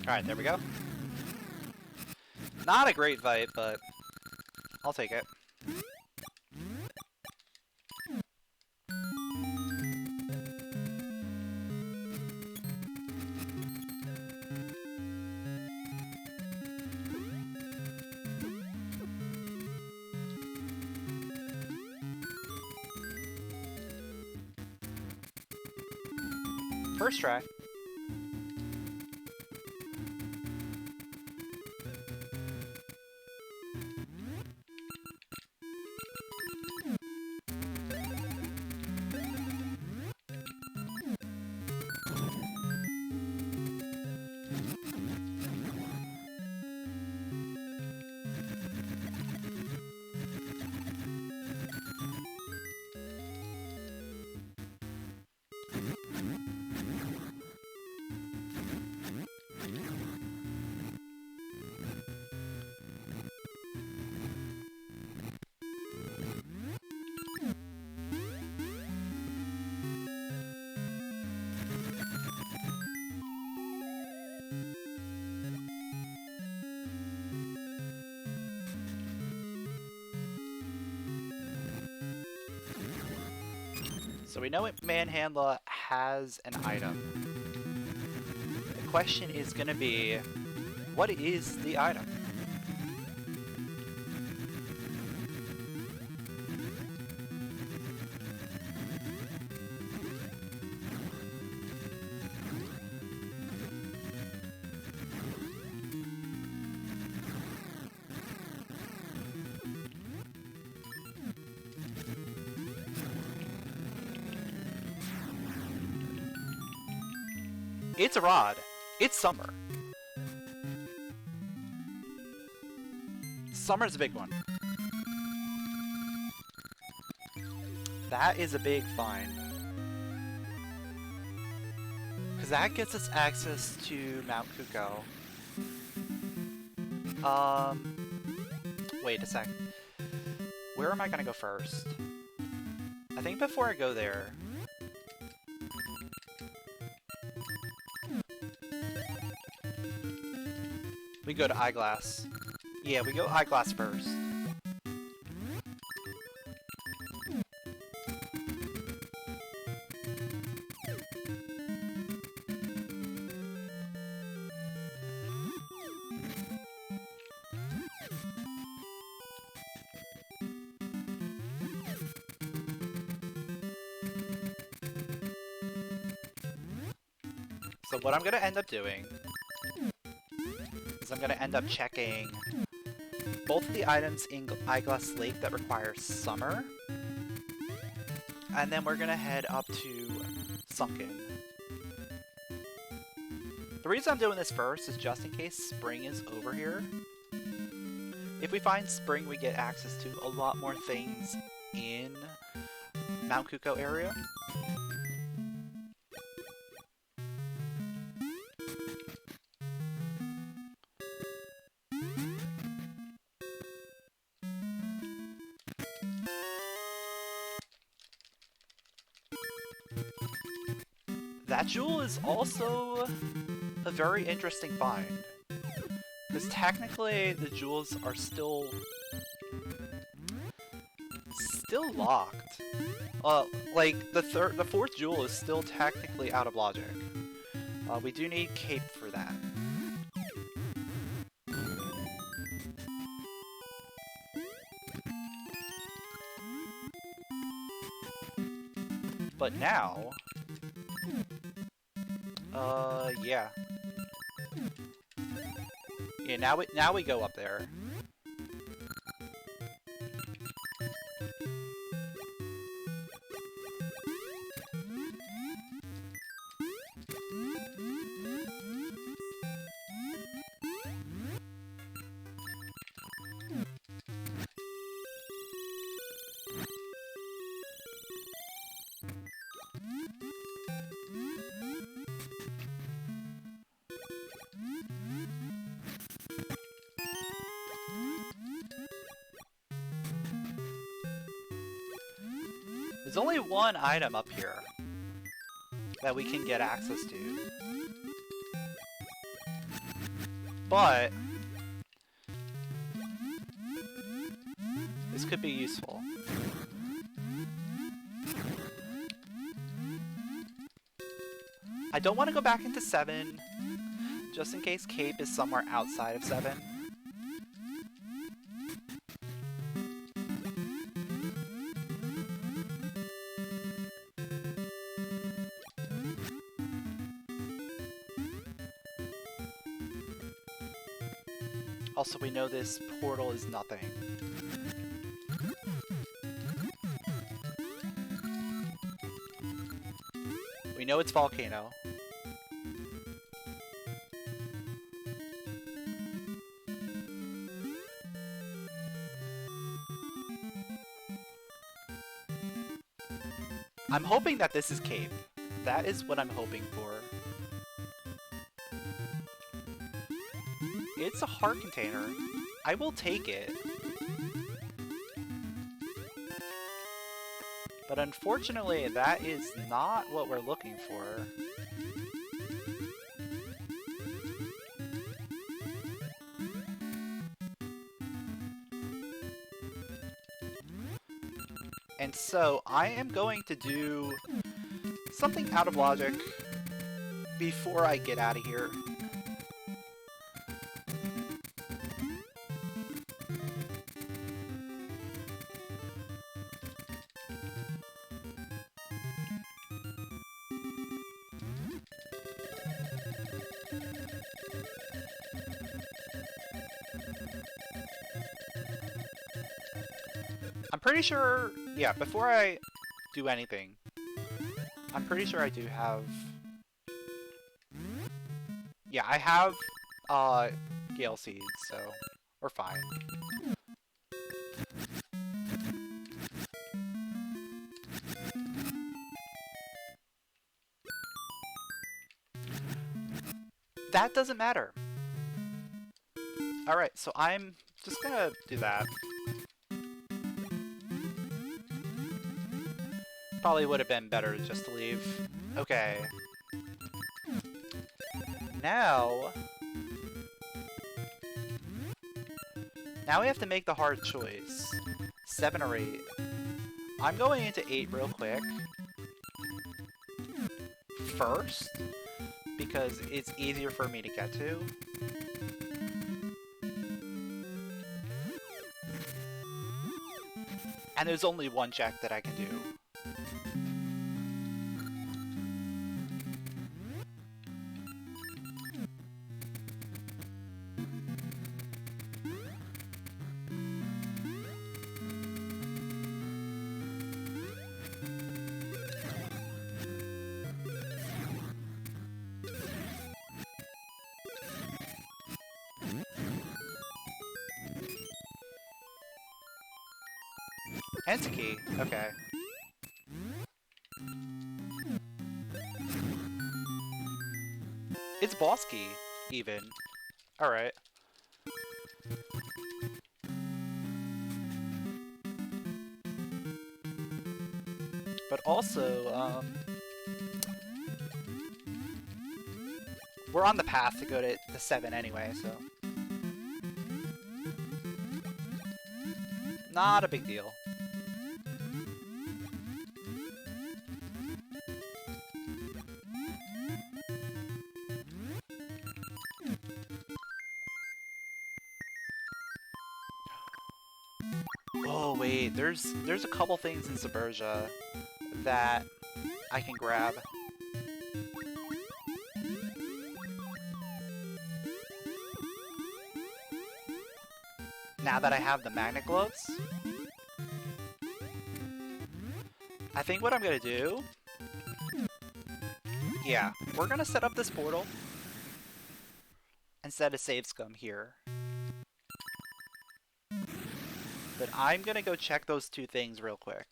Alright, there we go. Not a great fight, but I'll take it. First try. So we know Manhandla has an item. The question is going to be, what is the item? It's a rod. It's summer. Summer's a big one. That is a big find. Because that gets us access to Mount Kuko. Wait a sec. Where am I gonna go first? I think before I go there... we go to Eyeglass. Yeah, we go Eyeglass first. So what I'm gonna end up doing is I'm gonna end up checking both of the items in Eyeglass Lake that require Summer, and then we're gonna head up to Sunken. The reason I'm doing this first is just in case Spring is over here. If we find Spring, we get access to a lot more things in Mount Kuko area. That jewel is also a very interesting find, because technically the jewels are still locked. Like the fourth jewel is still technically out of logic. We do need Cape for that. But now, yeah. Yeah, now we go up there. There's only one item up here that we can get access to. But this could be useful. I don't want to go back into 7, just in case Cape is somewhere outside of 7. Also, we know this portal is nothing. We know it's volcano. I'm hoping that this is Cape. That is what I'm hoping for. It's a heart container. I will take it. But unfortunately, that is not what we're looking for. And so, I am going to do something out of logic before I get out of here. I'm pretty sure, yeah, before I do anything, I'm pretty sure I do have, yeah, I have, Gale Seeds, so we're fine. That doesn't matter. Alright, so I'm just gonna do that. Probably would have been better just to leave. Okay. Now we have to make the hard choice. 7 or 8. I'm going into 8 real quick. First, because it's easier for me to get to. And there's only one check that I can do. Entity, okay. It's boss key, even. Alright. But also, we're on the path to go to 7 anyway, so. Not a big deal. Oh wait, there's a couple things in subrosia that I can grab. Now that I have the magnet gloves, I think what I'm gonna do, yeah, we're gonna set up this portal and set a save scum here. But I'm gonna go check those 2 things real quick.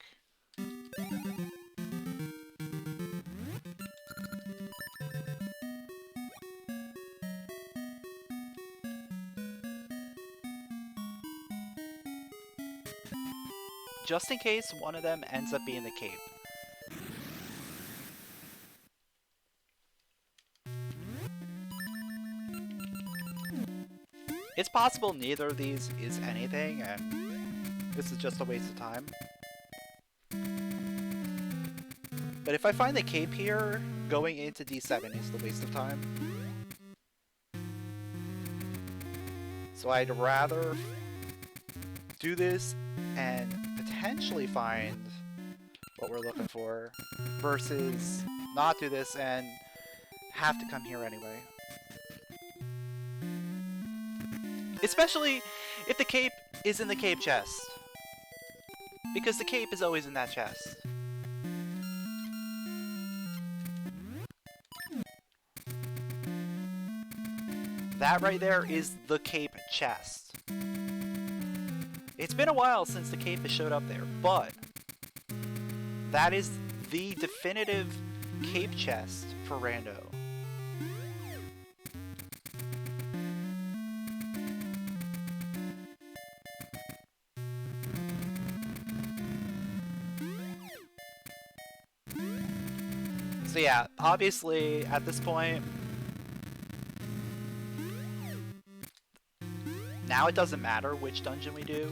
just in case one of them ends up being the cape. It's possible neither of these is anything, and this is just a waste of time. But if I find the cape here, going into D7 is the waste of time. So I'd rather do this and potentially find what we're looking for, versus not do this and have to come here anyway. Especially if the cape is in the cape chest. Because the cape is always in that chest. That right there is the cape chest. It's been a while since the cape has showed up there, but that is the definitive cape chest for Rando. So yeah, obviously at this point, now it doesn't matter which dungeon we do,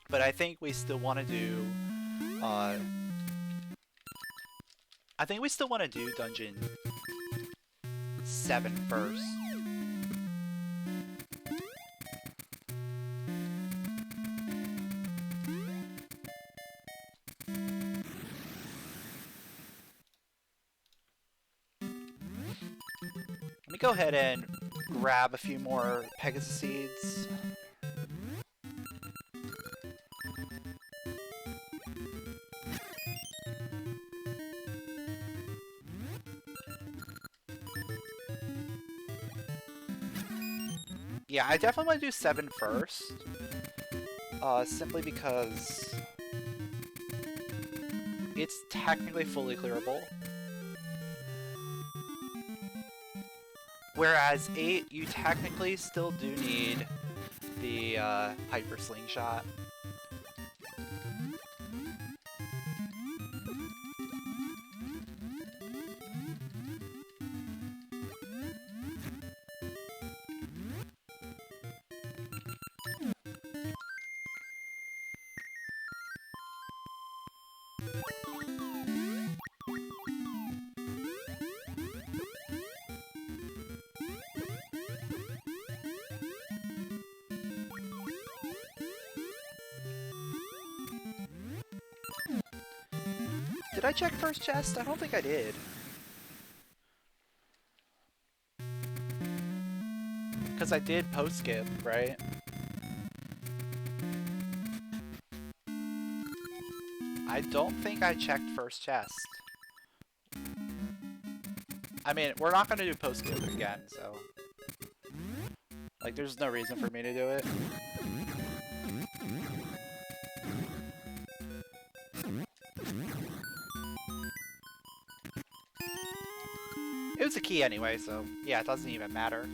but I think we still want to do, dungeon 7 first. Let me go ahead and grab a few more Pegasus seeds. Yeah, I definitely want to do 7 first. Simply because it's technically fully clearable. Whereas 8, you technically still do need the Hyper Slingshot. Did I check first chest? I don't think I did. Because I did post skip, right? I don't think I checked first chest. I mean, we're not going to do post skip again, so... like, there's no reason for me to do it. It was a key anyway, so yeah, it doesn't even matter.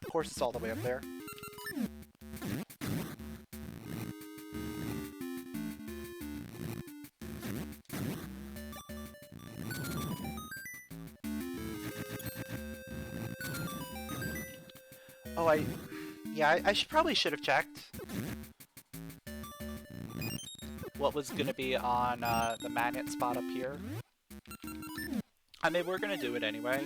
Of course, it's all the way up there. Oh, I probably should have checked what was gonna be on the magnet spot up here. I mean, we're gonna do it anyway.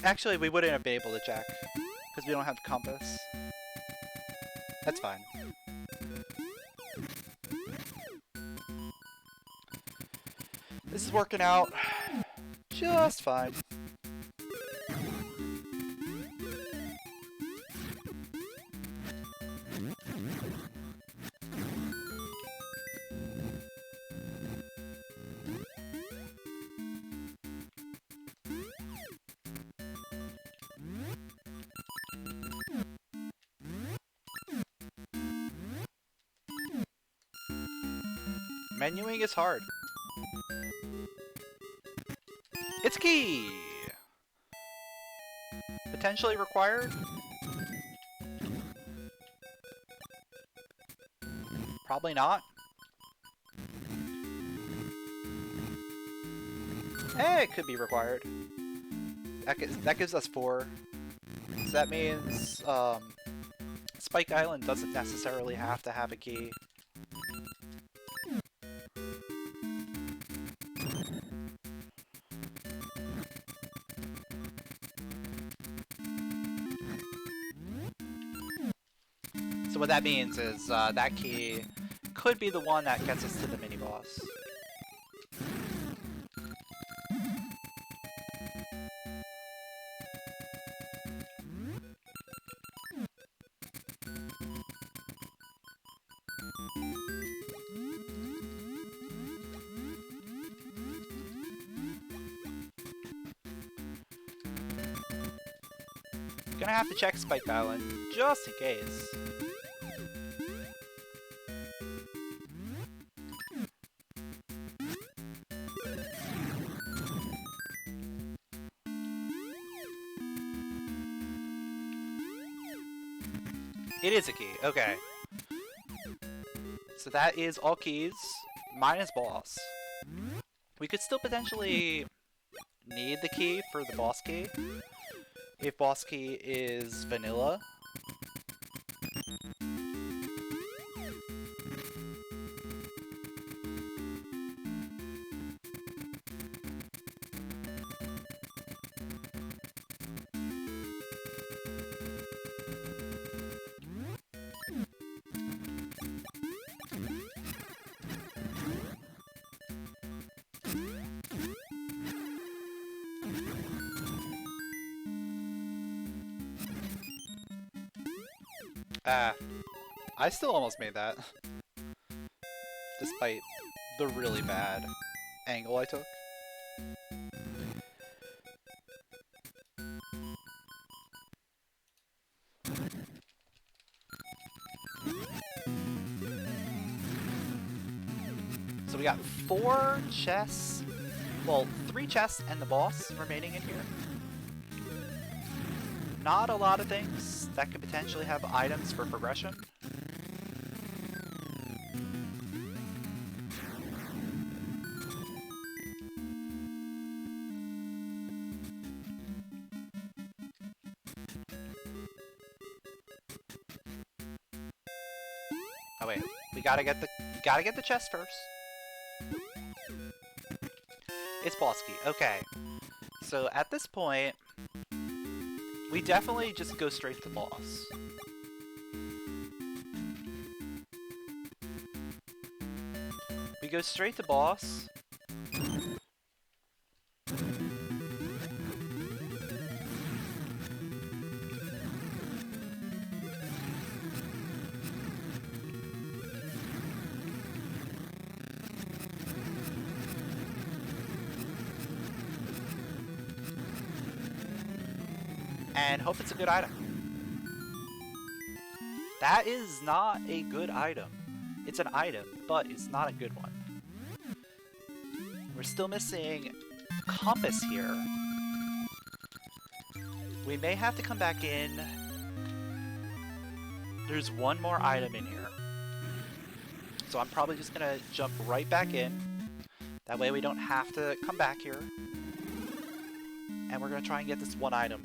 Actually, we wouldn't have been able to check, because we don't have compass. That's fine. This is working out just fine. Menuing is hard. It's key! Potentially required? Probably not. It could be required. That gives us 4. So that means Spike Island doesn't necessarily have to have a key. So what that means is that key could be the one that gets us to the mini-boss. Gonna have to check Spike Island, just in case. It is a key, okay. So that is all keys, minus boss. We could still potentially need the key for the boss key. If boss key is vanilla. I still almost made that. Despite the really bad angle I took. So we got 4 chests, well, 3 chests and the boss remaining in here. Not a lot of things that could potentially have items for progression. Oh wait, we gotta get the chest first. It's boss key. Okay. So at this point, we definitely just go straight to the boss. We go straight to boss. And hope it's a good item. That is not a good item. It's an item, but it's not a good one. We're still missing compass here. We may have to come back in. There's one more item in here. So I'm probably just gonna jump right back in. That way we don't have to come back here. And we're gonna try and get this one item.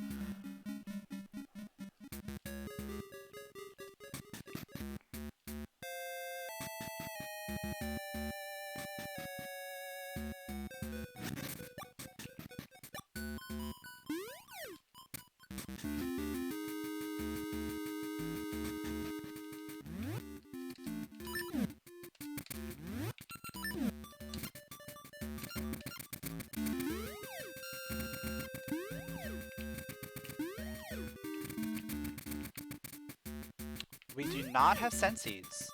We do not have Senseeds.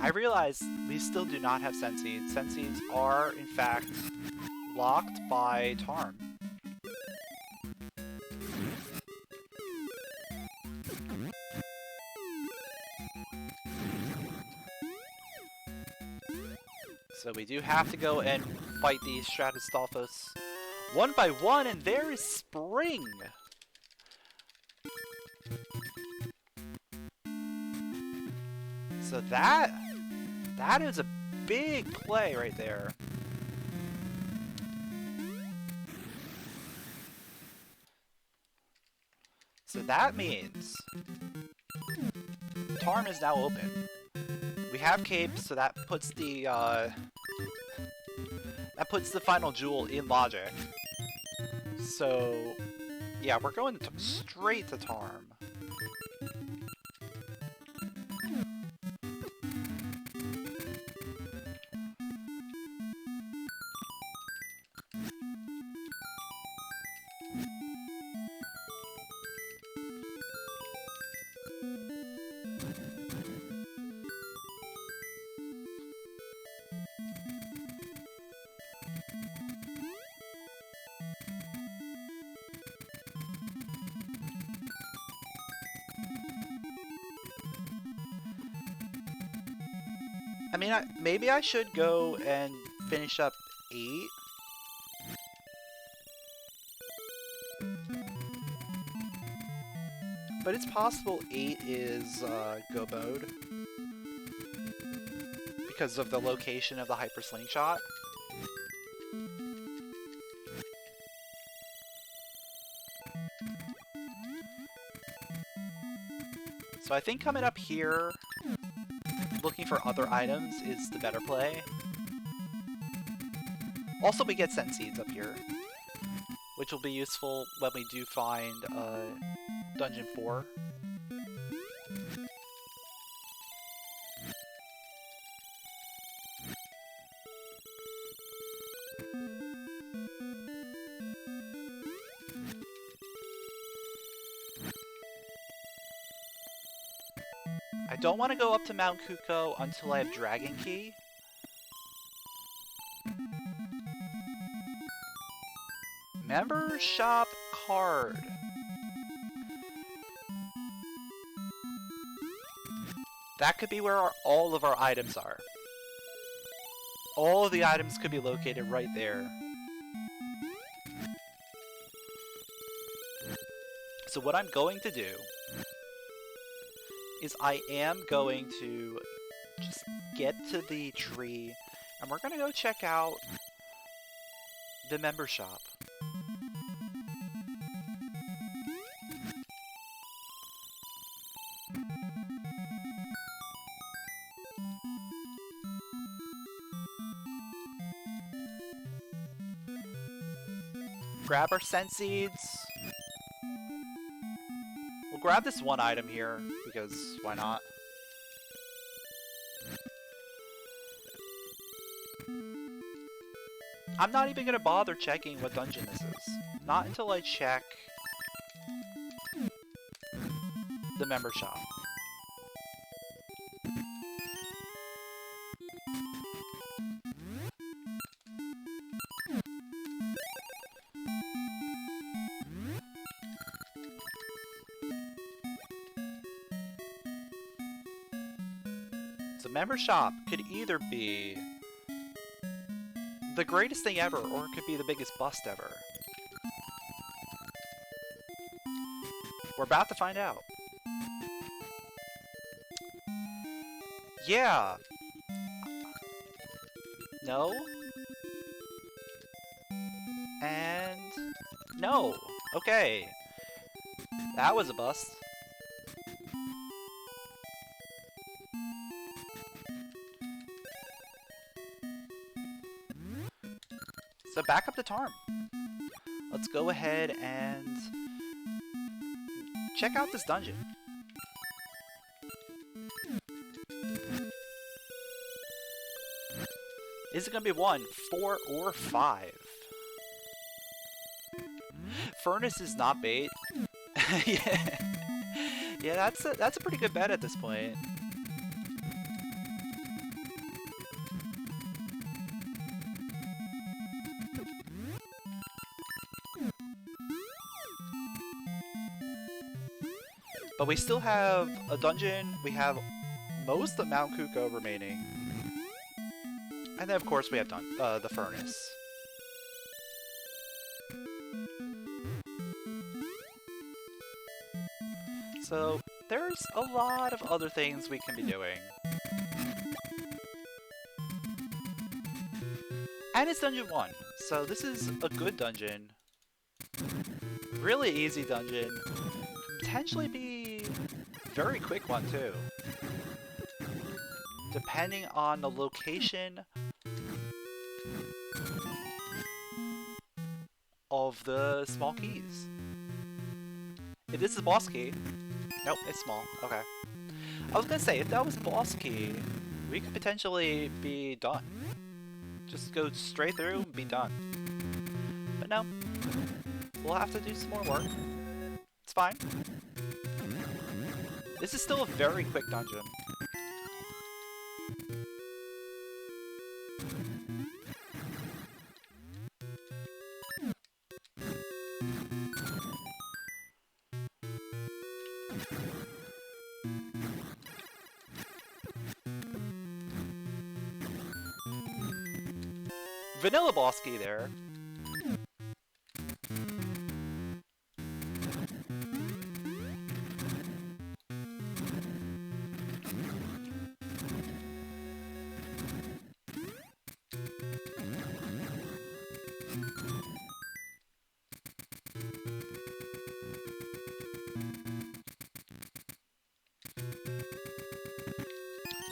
I realize we still do not have Senseeds. Senseeds are, in fact, locked by Tarm. So we do have to go and fight these Stratostalfos one by one, and there is Spring! So that is a big play right there. So that means Tarm is now open. We have Cape, so that puts the final jewel in Logic. So yeah, we're going straight to Tarm. I mean, maybe I should go and finish up 8. But it's possible 8 is go mode because of the location of the Hyper Slingshot. So I think coming up here, looking for other items is the better play. Also, we get Senseeds up here, which will be useful when we do find Dungeon 4. I don't want to go up to Mount Kuko until I have Dragon Key. Member Shop Card. That could be where all of our items are. All of the items could be located right there. So what I'm going to do is I am going to just get to the tree, and we're gonna go check out the member shop. Grab our Senseeds. We'll grab this one item here, because why not? I'm not even gonna bother checking what dungeon this is. Not until I check the member shop. So member shop could either be the greatest thing ever, or it could be the biggest bust ever. We're about to find out. Yeah. No. And no. Okay. That was a bust. So back up to Tarm. Let's go ahead and check out this dungeon. Is it going to be 1, 4, or 5? Furnace is not bait. Yeah. Yeah, that's a pretty good bet at this point. But we still have a dungeon, we have most of Mount Kuko remaining. And then of course we have the furnace. So there's a lot of other things we can be doing. And it's dungeon 1, so this is a good dungeon. Really easy dungeon. Potentially be a very quick one too. Depending on the location of the small keys. If this is boss key, nope, it's small, okay. I was gonna say, if that was boss key, we could potentially be done. Just go straight through and be done. But no, we'll have to do some more work. It's fine. This is still a very quick dungeon. Vanilla boss key there.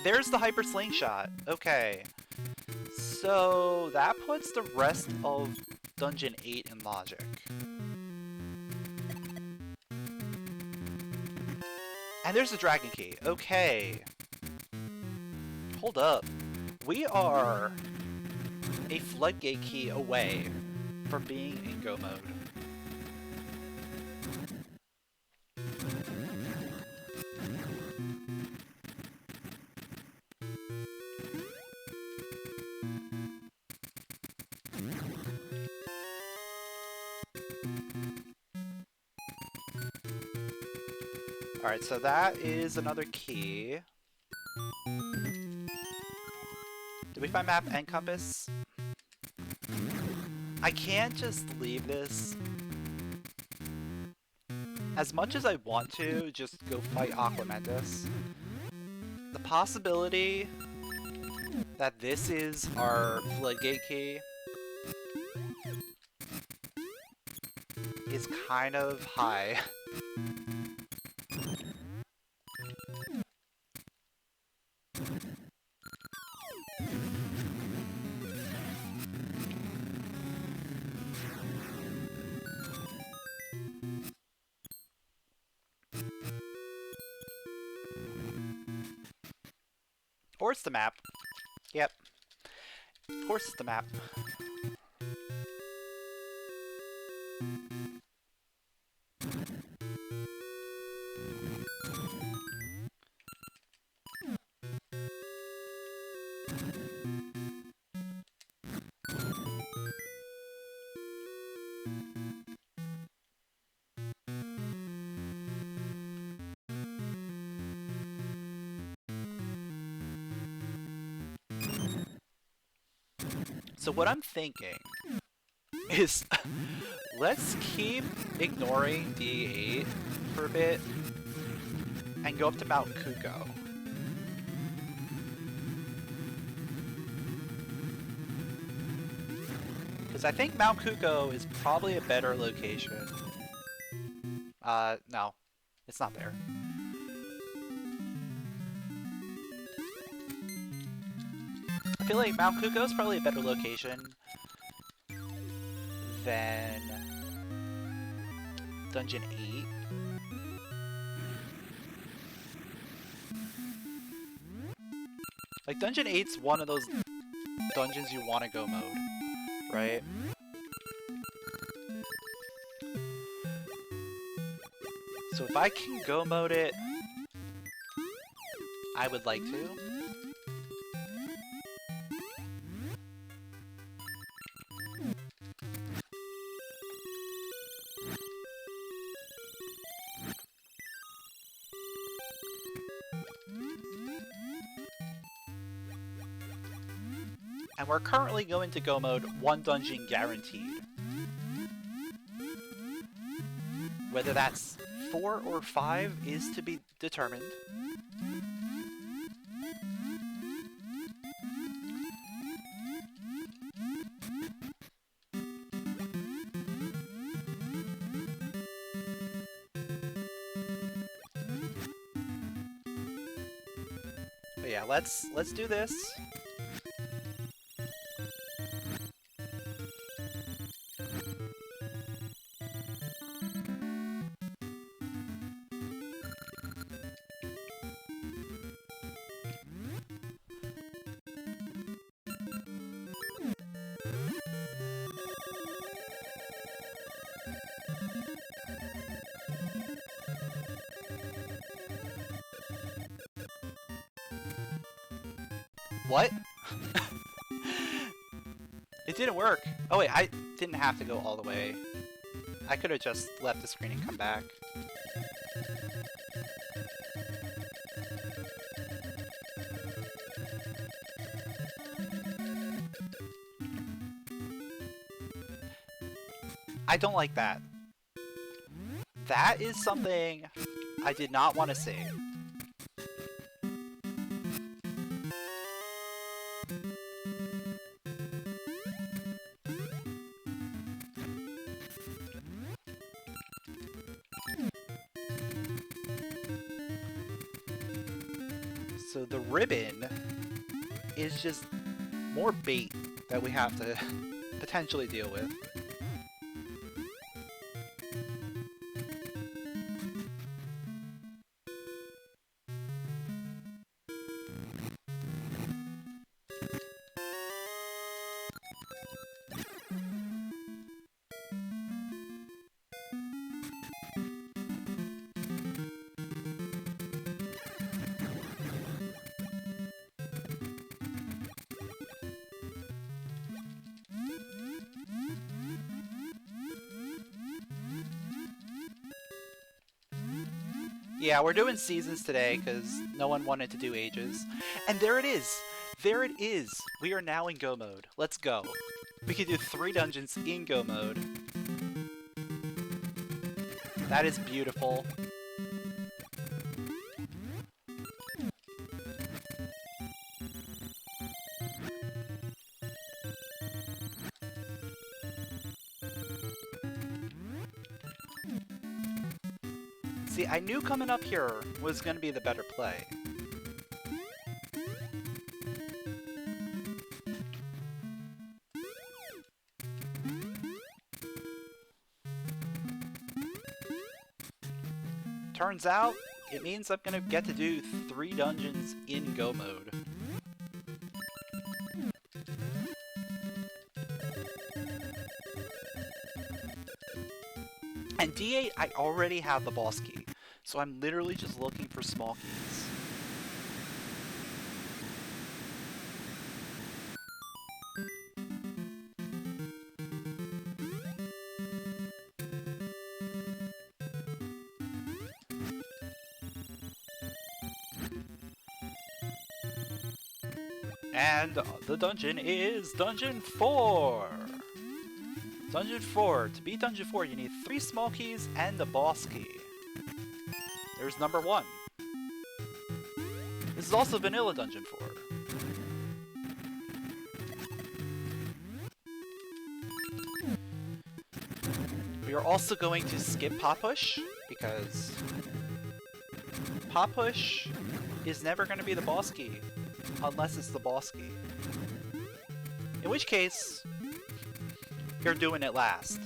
There's the hyper slingshot. Okay. So that puts the rest of Dungeon 8 in logic. And there's the dragon key. Okay. Hold up. We are a floodgate key away from being in go mode. Alright, so that is another key. Did we find map and compass? I can't just leave this. As much as I want to, just go fight Aquamentus. The possibility that this is our floodgate key is kind of high. Or it's the map. Yep. Of course it's the map. So what I'm thinking is let's keep ignoring D8 for a bit and go up to Mount Kuko. Because I think Mount Kuko is probably a better location. No, it's not there. I feel like Mount Kuko is probably a better location than Dungeon 8. Like, Dungeon 8's one of those dungeons you want to go mode, right? So if I can go mode it, I would like to. And we're currently going to go mode 1 dungeon guaranteed. Whether that's 4 or 5 is to be determined. But yeah, let's do this. What? It didn't work. Oh wait, I didn't have to go all the way. I could have just left the screen and come back. I don't like that. That is something I did not want to see. So the ribbon is just more bait that we have to potentially deal with. Yeah, we're doing seasons today because no one wanted to do ages. And there it is! There it is! We are now in go mode. Let's go. We can do 3 dungeons in go mode. That is beautiful. See, I knew coming up here was going to be the better play. Turns out, it means I'm going to get to do 3 dungeons in go mode. And D8, I already have the boss key, so I'm literally just looking for small keys. And the dungeon is Dungeon 4! Dungeon 4. To beat Dungeon 4, you need 3 small keys and a boss key. There's number 1. This is also Vanilla Dungeon 4. We are also going to skip Pop Push, because Pop Push is never going to be the boss key, unless it's the boss key. In which case, you're doing it last.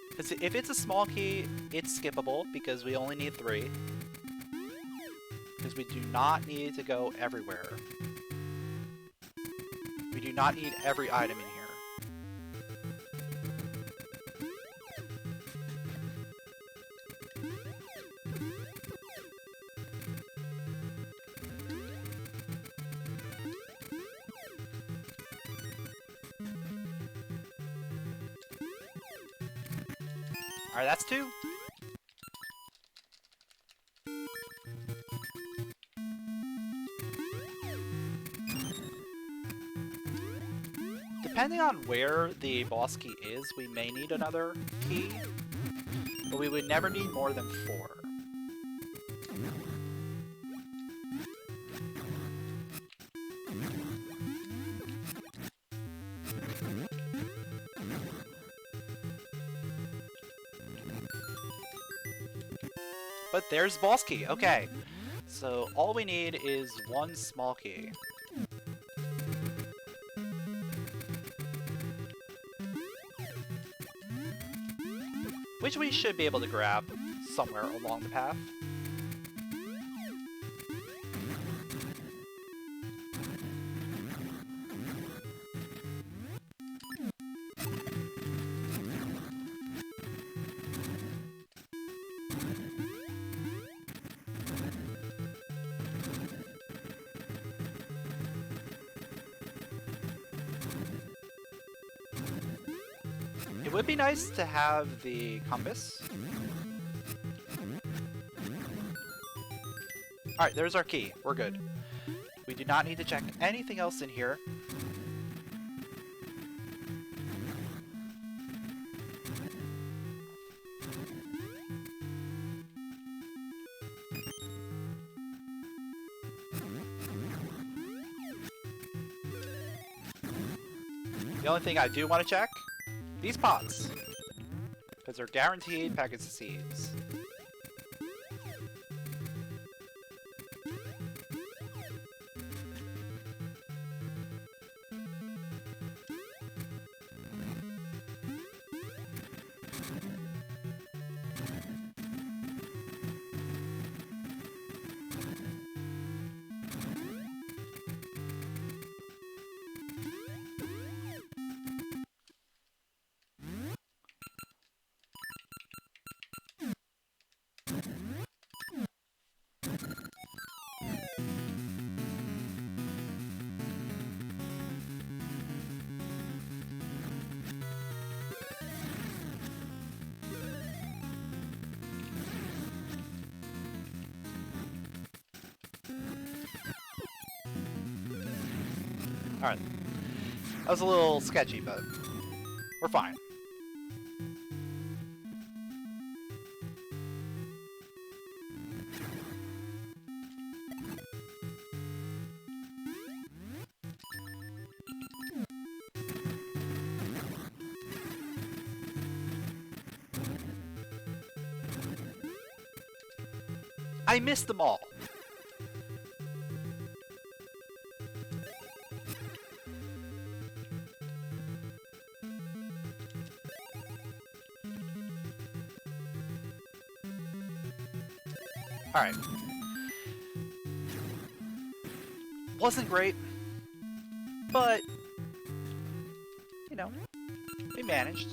Because if it's a small key, it's skippable because we only need 3. Because we do not need to go everywhere. We do not need every item in here. Alright, that's 2. Depending on where the boss key is, we may need another key, but we would never need more than 4. But there's boss key, okay. So all we need is 1 small key. Which we should be able to grab somewhere along the path. It would be nice to have the compass. Alright, there's our key. We're good. We do not need to check anything else in here. The only thing I do want to check, these pots, because they're guaranteed packets of seeds. Alright. That was a little sketchy, but we're fine. I missed them all. Alright. Wasn't great, but, you know, we managed.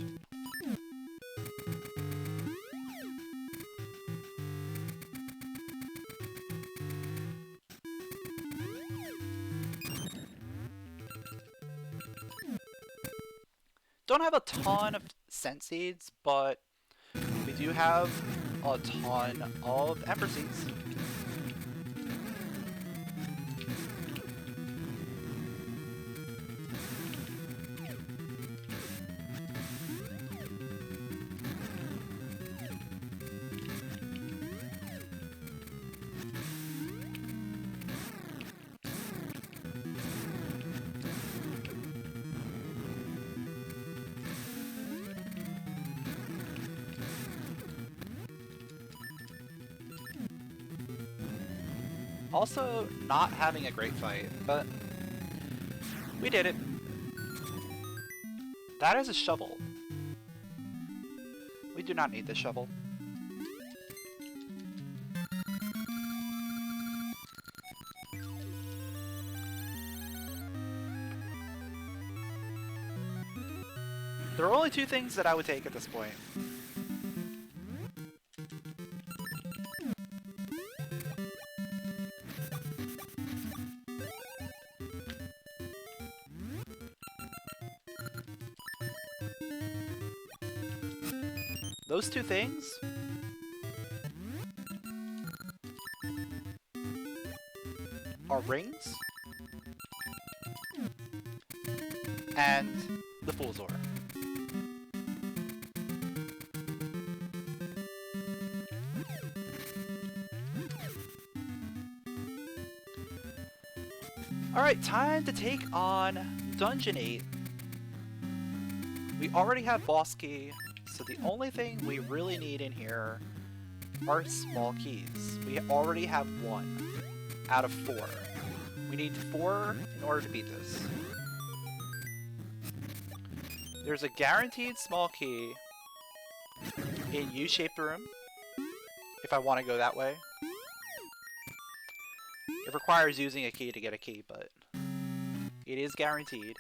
Don't have a ton of scent seeds, but we do have a ton of ember seeds. Also, not having a great fight, but we did it. That is a shovel. We do not need this shovel. There are only two things that I would take at this point. Those two things are rings and the Fool's Ore. Alright, time to take on Dungeon 8. We already have Boss Key, so the only thing we really need in here are small keys. We already have 1 out of 4. We need 4 in order to beat this. There's a guaranteed small key in U-shaped room, if I want to go that way. It requires using a key to get a key, but it is guaranteed.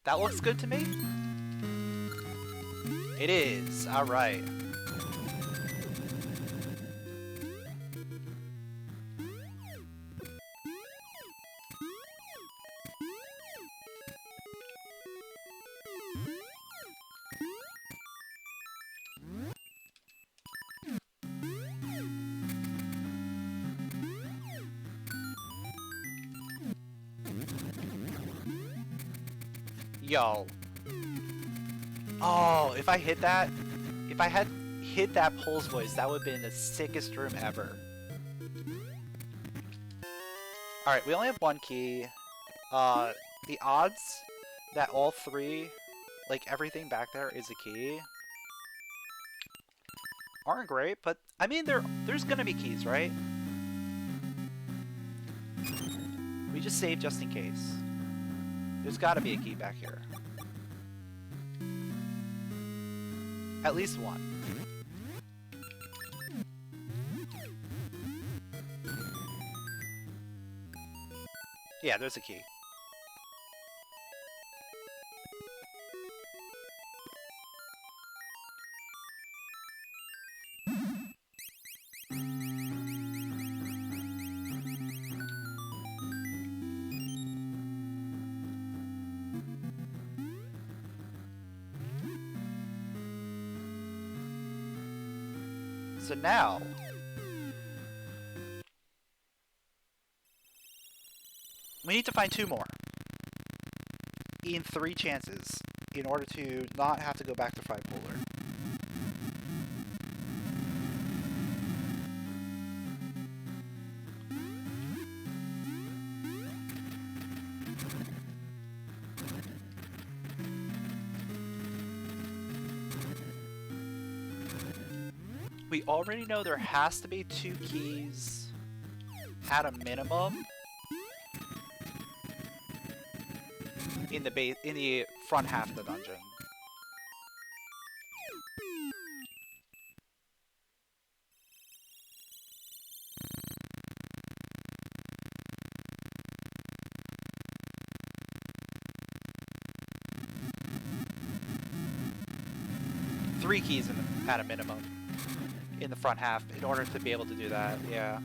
That looks good to me. It is. All right. Yo. Oh, if I hit that, if I had hit that Pulse Voice, that would have been the sickest room ever. Alright, we only have 1 key. The odds that all 3, like everything back there is a key, aren't great, but I mean, there's gonna be keys, right? We just saved just in case. There's gotta be a key back here. At least 1. Yeah, there's a key. So now, we need to find 2 more in 3 chances in order to not have to go back to Fried Polar. We already know there has to be 2 keys at a minimum in the front half of the dungeon. Three keys at a minimum in the front half in order to be able to do that, yeah.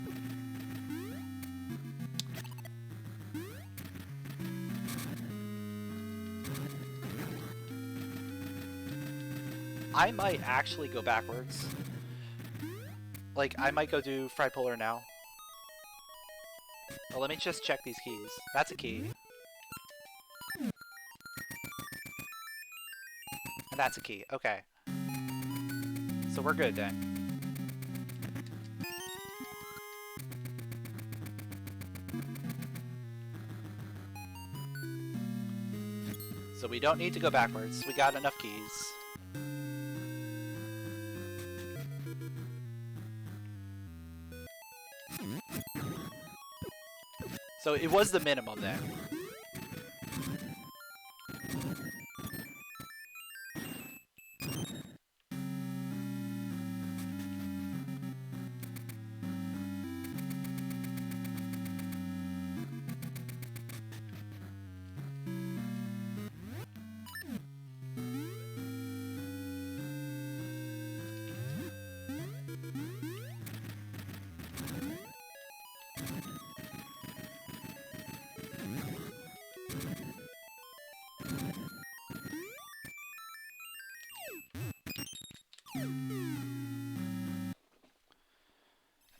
I might actually go backwards. Like, I might go do Fried Polar now. Well, let me just check these keys. That's a key. And that's a key, okay. So we're good then. we don't need to go backwards. We got enough keys. So it was the minimum then.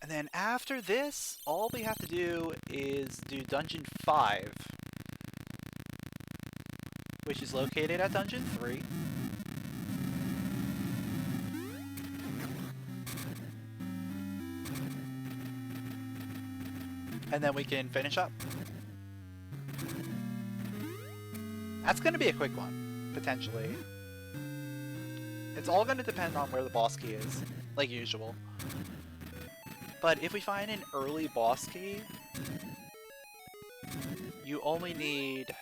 And then after this, all we have to do is do Dungeon 5, which is located at Dungeon 3. And then we can finish up. That's going to be a quick one, potentially. It's all going to depend on where the boss key is, like usual. But if we find an early boss key, you only need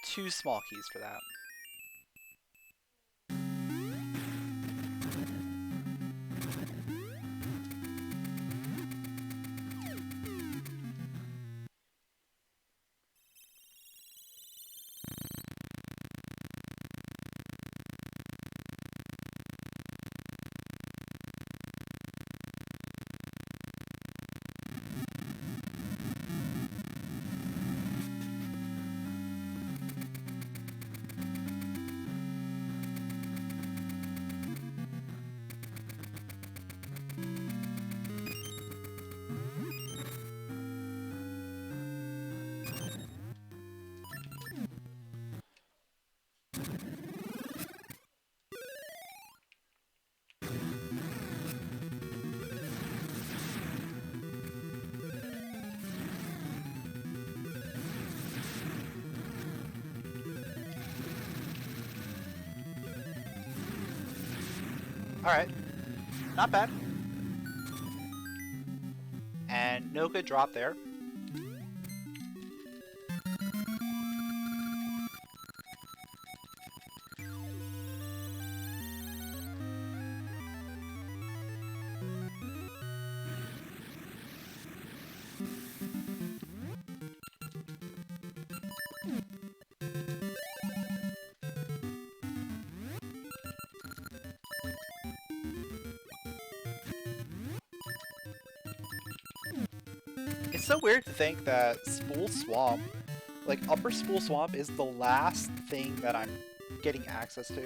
2 small keys for that. Alright, not bad. And no good drop there. It's so weird to think that Spool Swamp, like Upper Spool Swamp, is the last thing that I'm getting access to.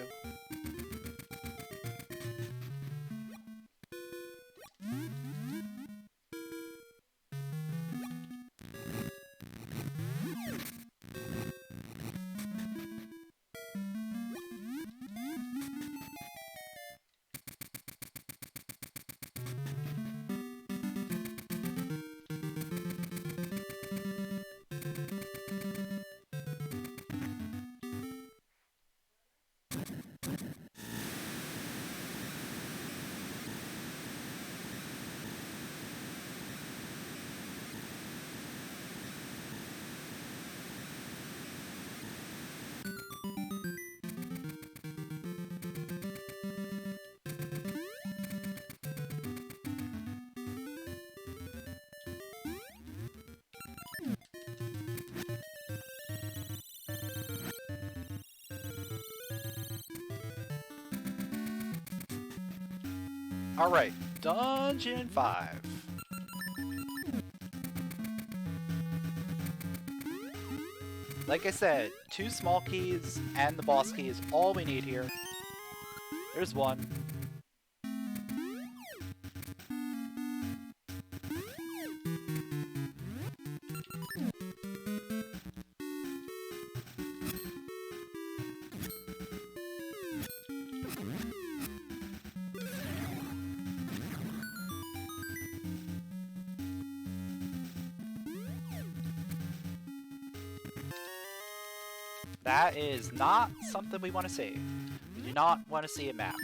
Alright, Dungeon 5. Like I said, 2 small keys and the boss key is all we need here. There's one. That is not something we want to see. We do not want to see a map.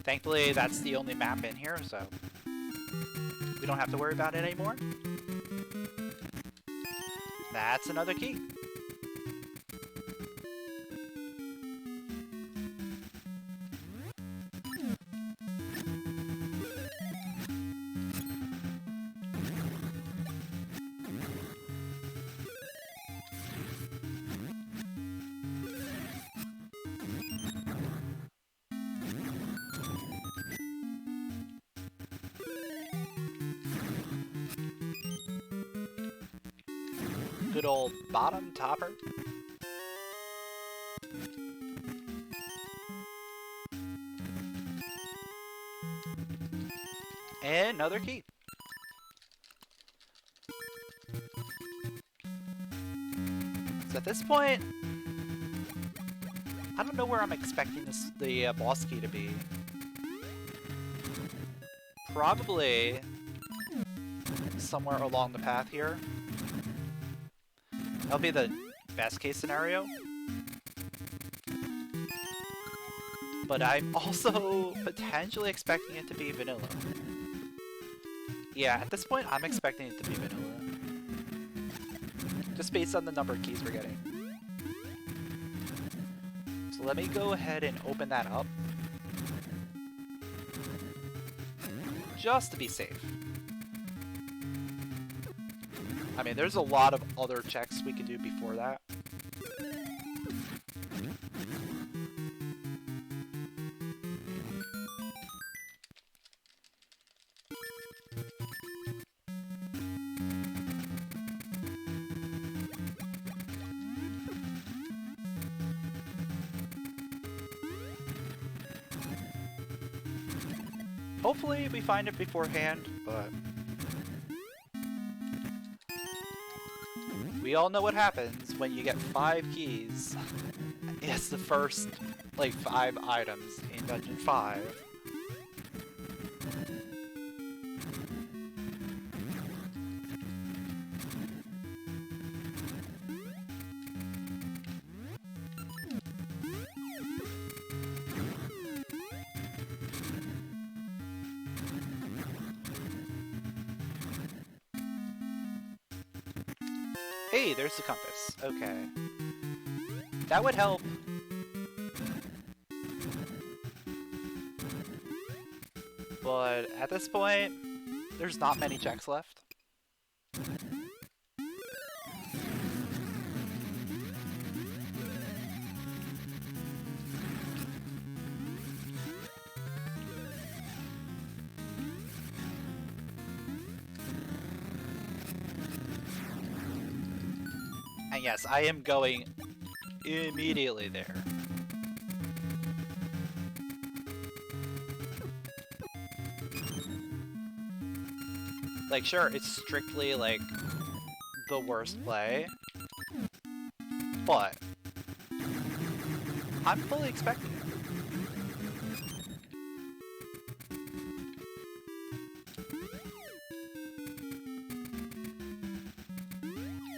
Thankfully, that's the only map in here, so we don't have to worry about it anymore. That's another key. Good old bottom topper. And another key. So at this point, I don't know where I'm expecting the boss key to be. Probably somewhere along the path here. That'll be the best case scenario. But I'm also potentially expecting it to be vanilla. Yeah, at this point, I'm expecting it to be vanilla. Just based on the number of keys we're getting. So let me go ahead and open that up. Just to be safe. I mean, there's a lot of other checks we could do before that. Hopefully we find it beforehand, but we all know what happens when you get 5 keys. It's the first, like, 5 items in Dungeon 5. Hey, there's the compass. Okay. That would help. But at this point, there's not many checks left. And yes, I am going immediately there. Like, sure, it's strictly, like, the worst play, but I'm fully expecting it.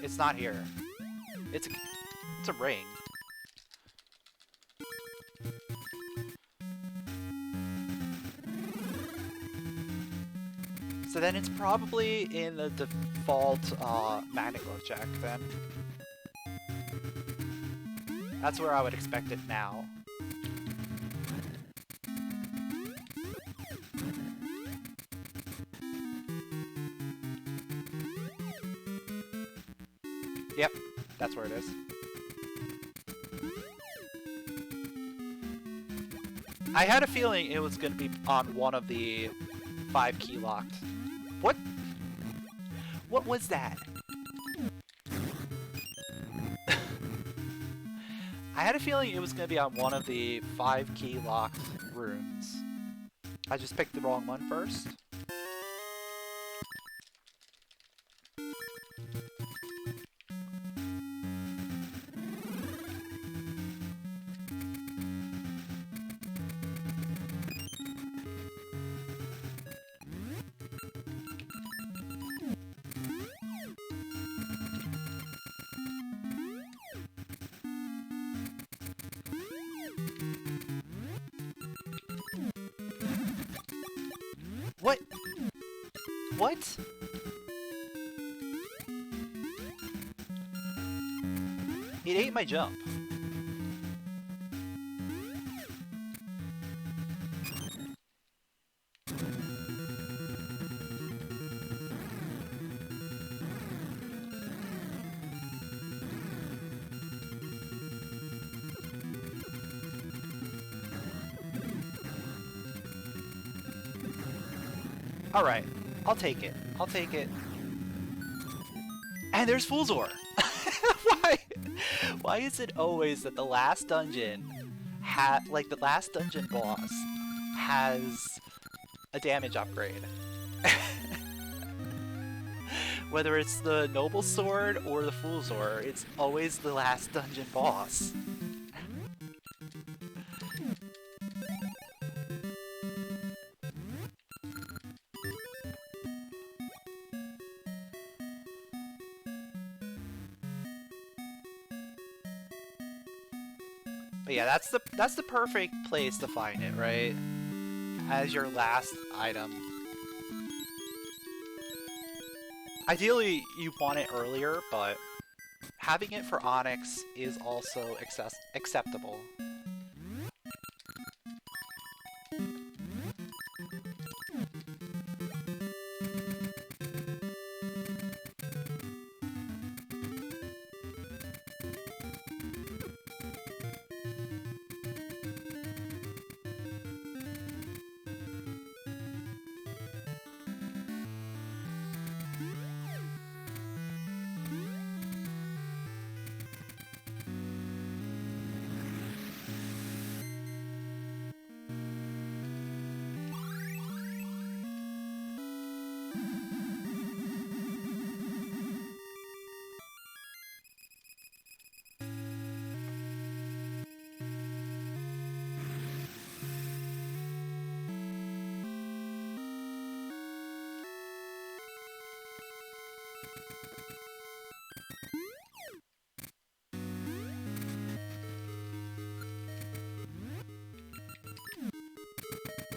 It's not here. It's a ring. So then it's probably in the default magnet glove check then. That's where I would expect it now. Yep, that's where it is. I had a feeling it was going to be on one of the 5 key locked. What? What was that? I had a feeling it was going to be on one of the 5 key locked rooms. I just picked the wrong one first. What? What? It ate my jump. Alright, I'll take it. I'll take it. And there's Fool's Ore! Why? Why is it always that the last dungeon like the last dungeon boss has a damage upgrade? Whether it's the Noble Sword or the Fool's Ore, it's always the last dungeon boss. But yeah, that's the perfect place to find it, right? As your last item. Ideally, you want it earlier, but having it for Onyx is also acceptable.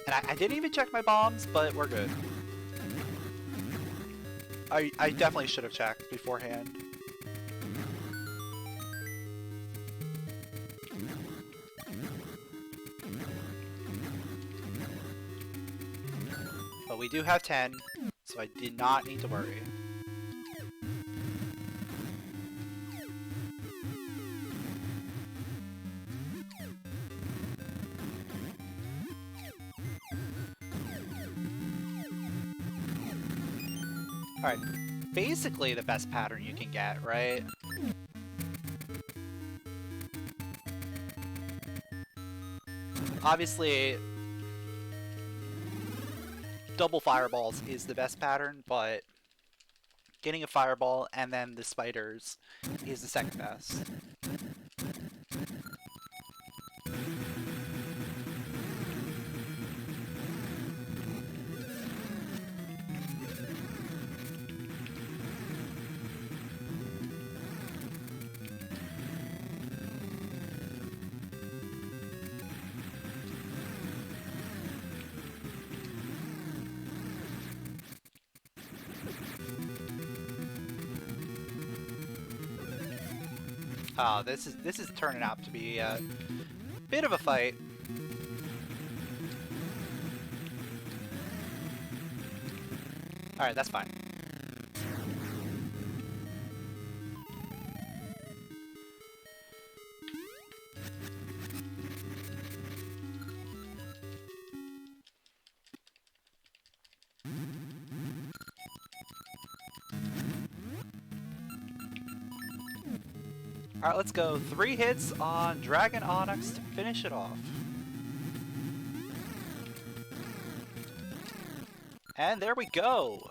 And I didn't even check my bombs, but we're good. I definitely should have checked beforehand. But we do have 10, so I did not need to worry. Alright, basically the best pattern you can get, right? Obviously, double fireballs is the best pattern, but getting a fireball and then the spiders is the second best. Oh, this is turning out to be a bit of a fight. Alright, that's fine. Alright, let's go. 3 hits on Dragon Onyx to finish it off. And there we go!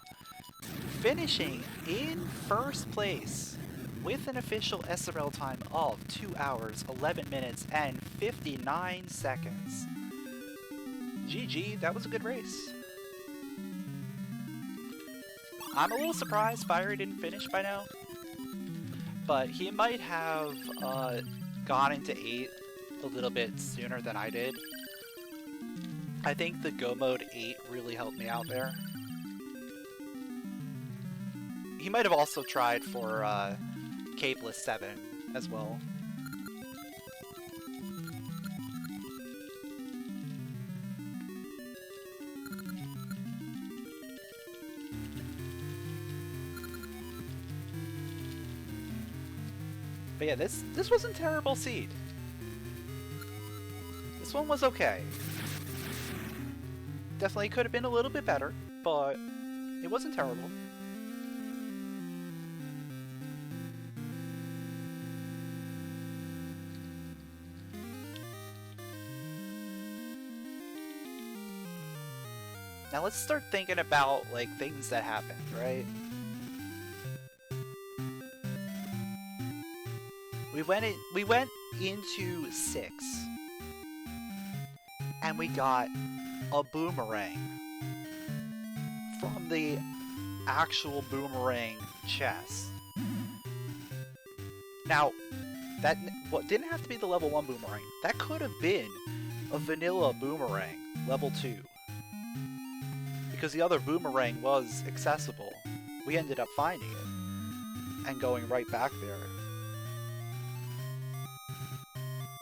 Finishing in first place with an official SRL time of 2 hours, 11 minutes, and 59 seconds. GG, that was a good race. I'm a little surprised Fiery didn't finish by now. But he might have gone into 8 a little bit sooner than I did. I think the Go Mode 8 really helped me out there. He might have also tried for Capeless 7 as well. But yeah, this wasn't terrible seed. This one was okay. Definitely could have been a little bit better, but it wasn't terrible. Now let's start thinking about like things that happened, right? We went into 6 and we got a boomerang from the actual boomerang chest. Now, that didn't have to be the level 1 boomerang. That could have been a vanilla boomerang, level 2. Because the other boomerang was accessible. We ended up finding it and going right back there.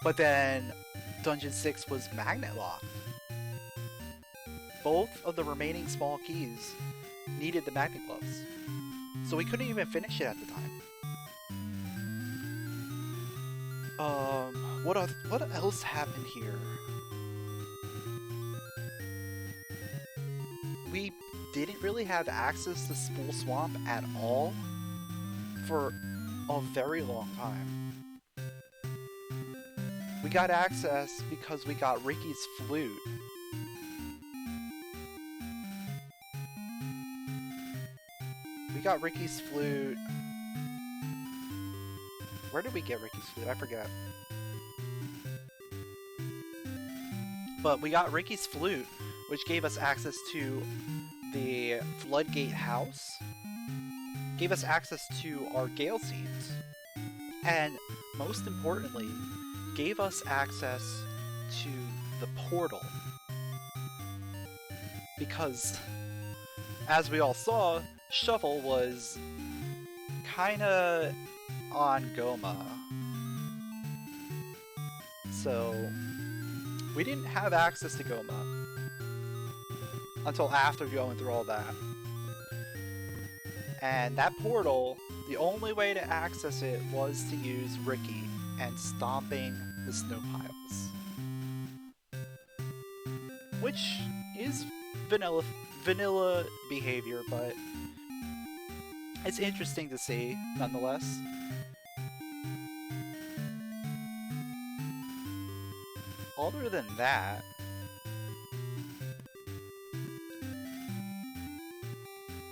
But then Dungeon 6 was magnet locked. Both of the remaining small keys needed the magnet gloves. So we couldn't even finish it at the time. What else happened here? We didn't really have access to Spool Swamp at all for a very long time. We got access because we got Ricky's flute. We got Ricky's flute. Where did we get Ricky's flute? I forget. But we got Ricky's flute, which gave us access to the Floodgate house, gave us access to our Gale Seeds, and most importantly, gave us access to the portal. Because, as we all saw, Shovel was kinda on Goma. So, we didn't have access to Goma until after going through all that. And that portal, the only way to access it was to use Ricky and stomping the snow piles. Which is vanilla behavior, but it's interesting to see nonetheless. Other than that,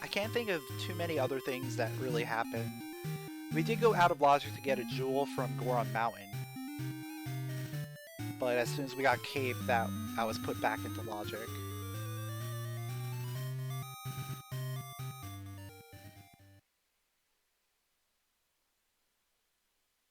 I can't think of too many other things that really happened. We did go out of Logic to get a jewel from Goron Mountain. But as soon as we got Cape, that was put back into Logic.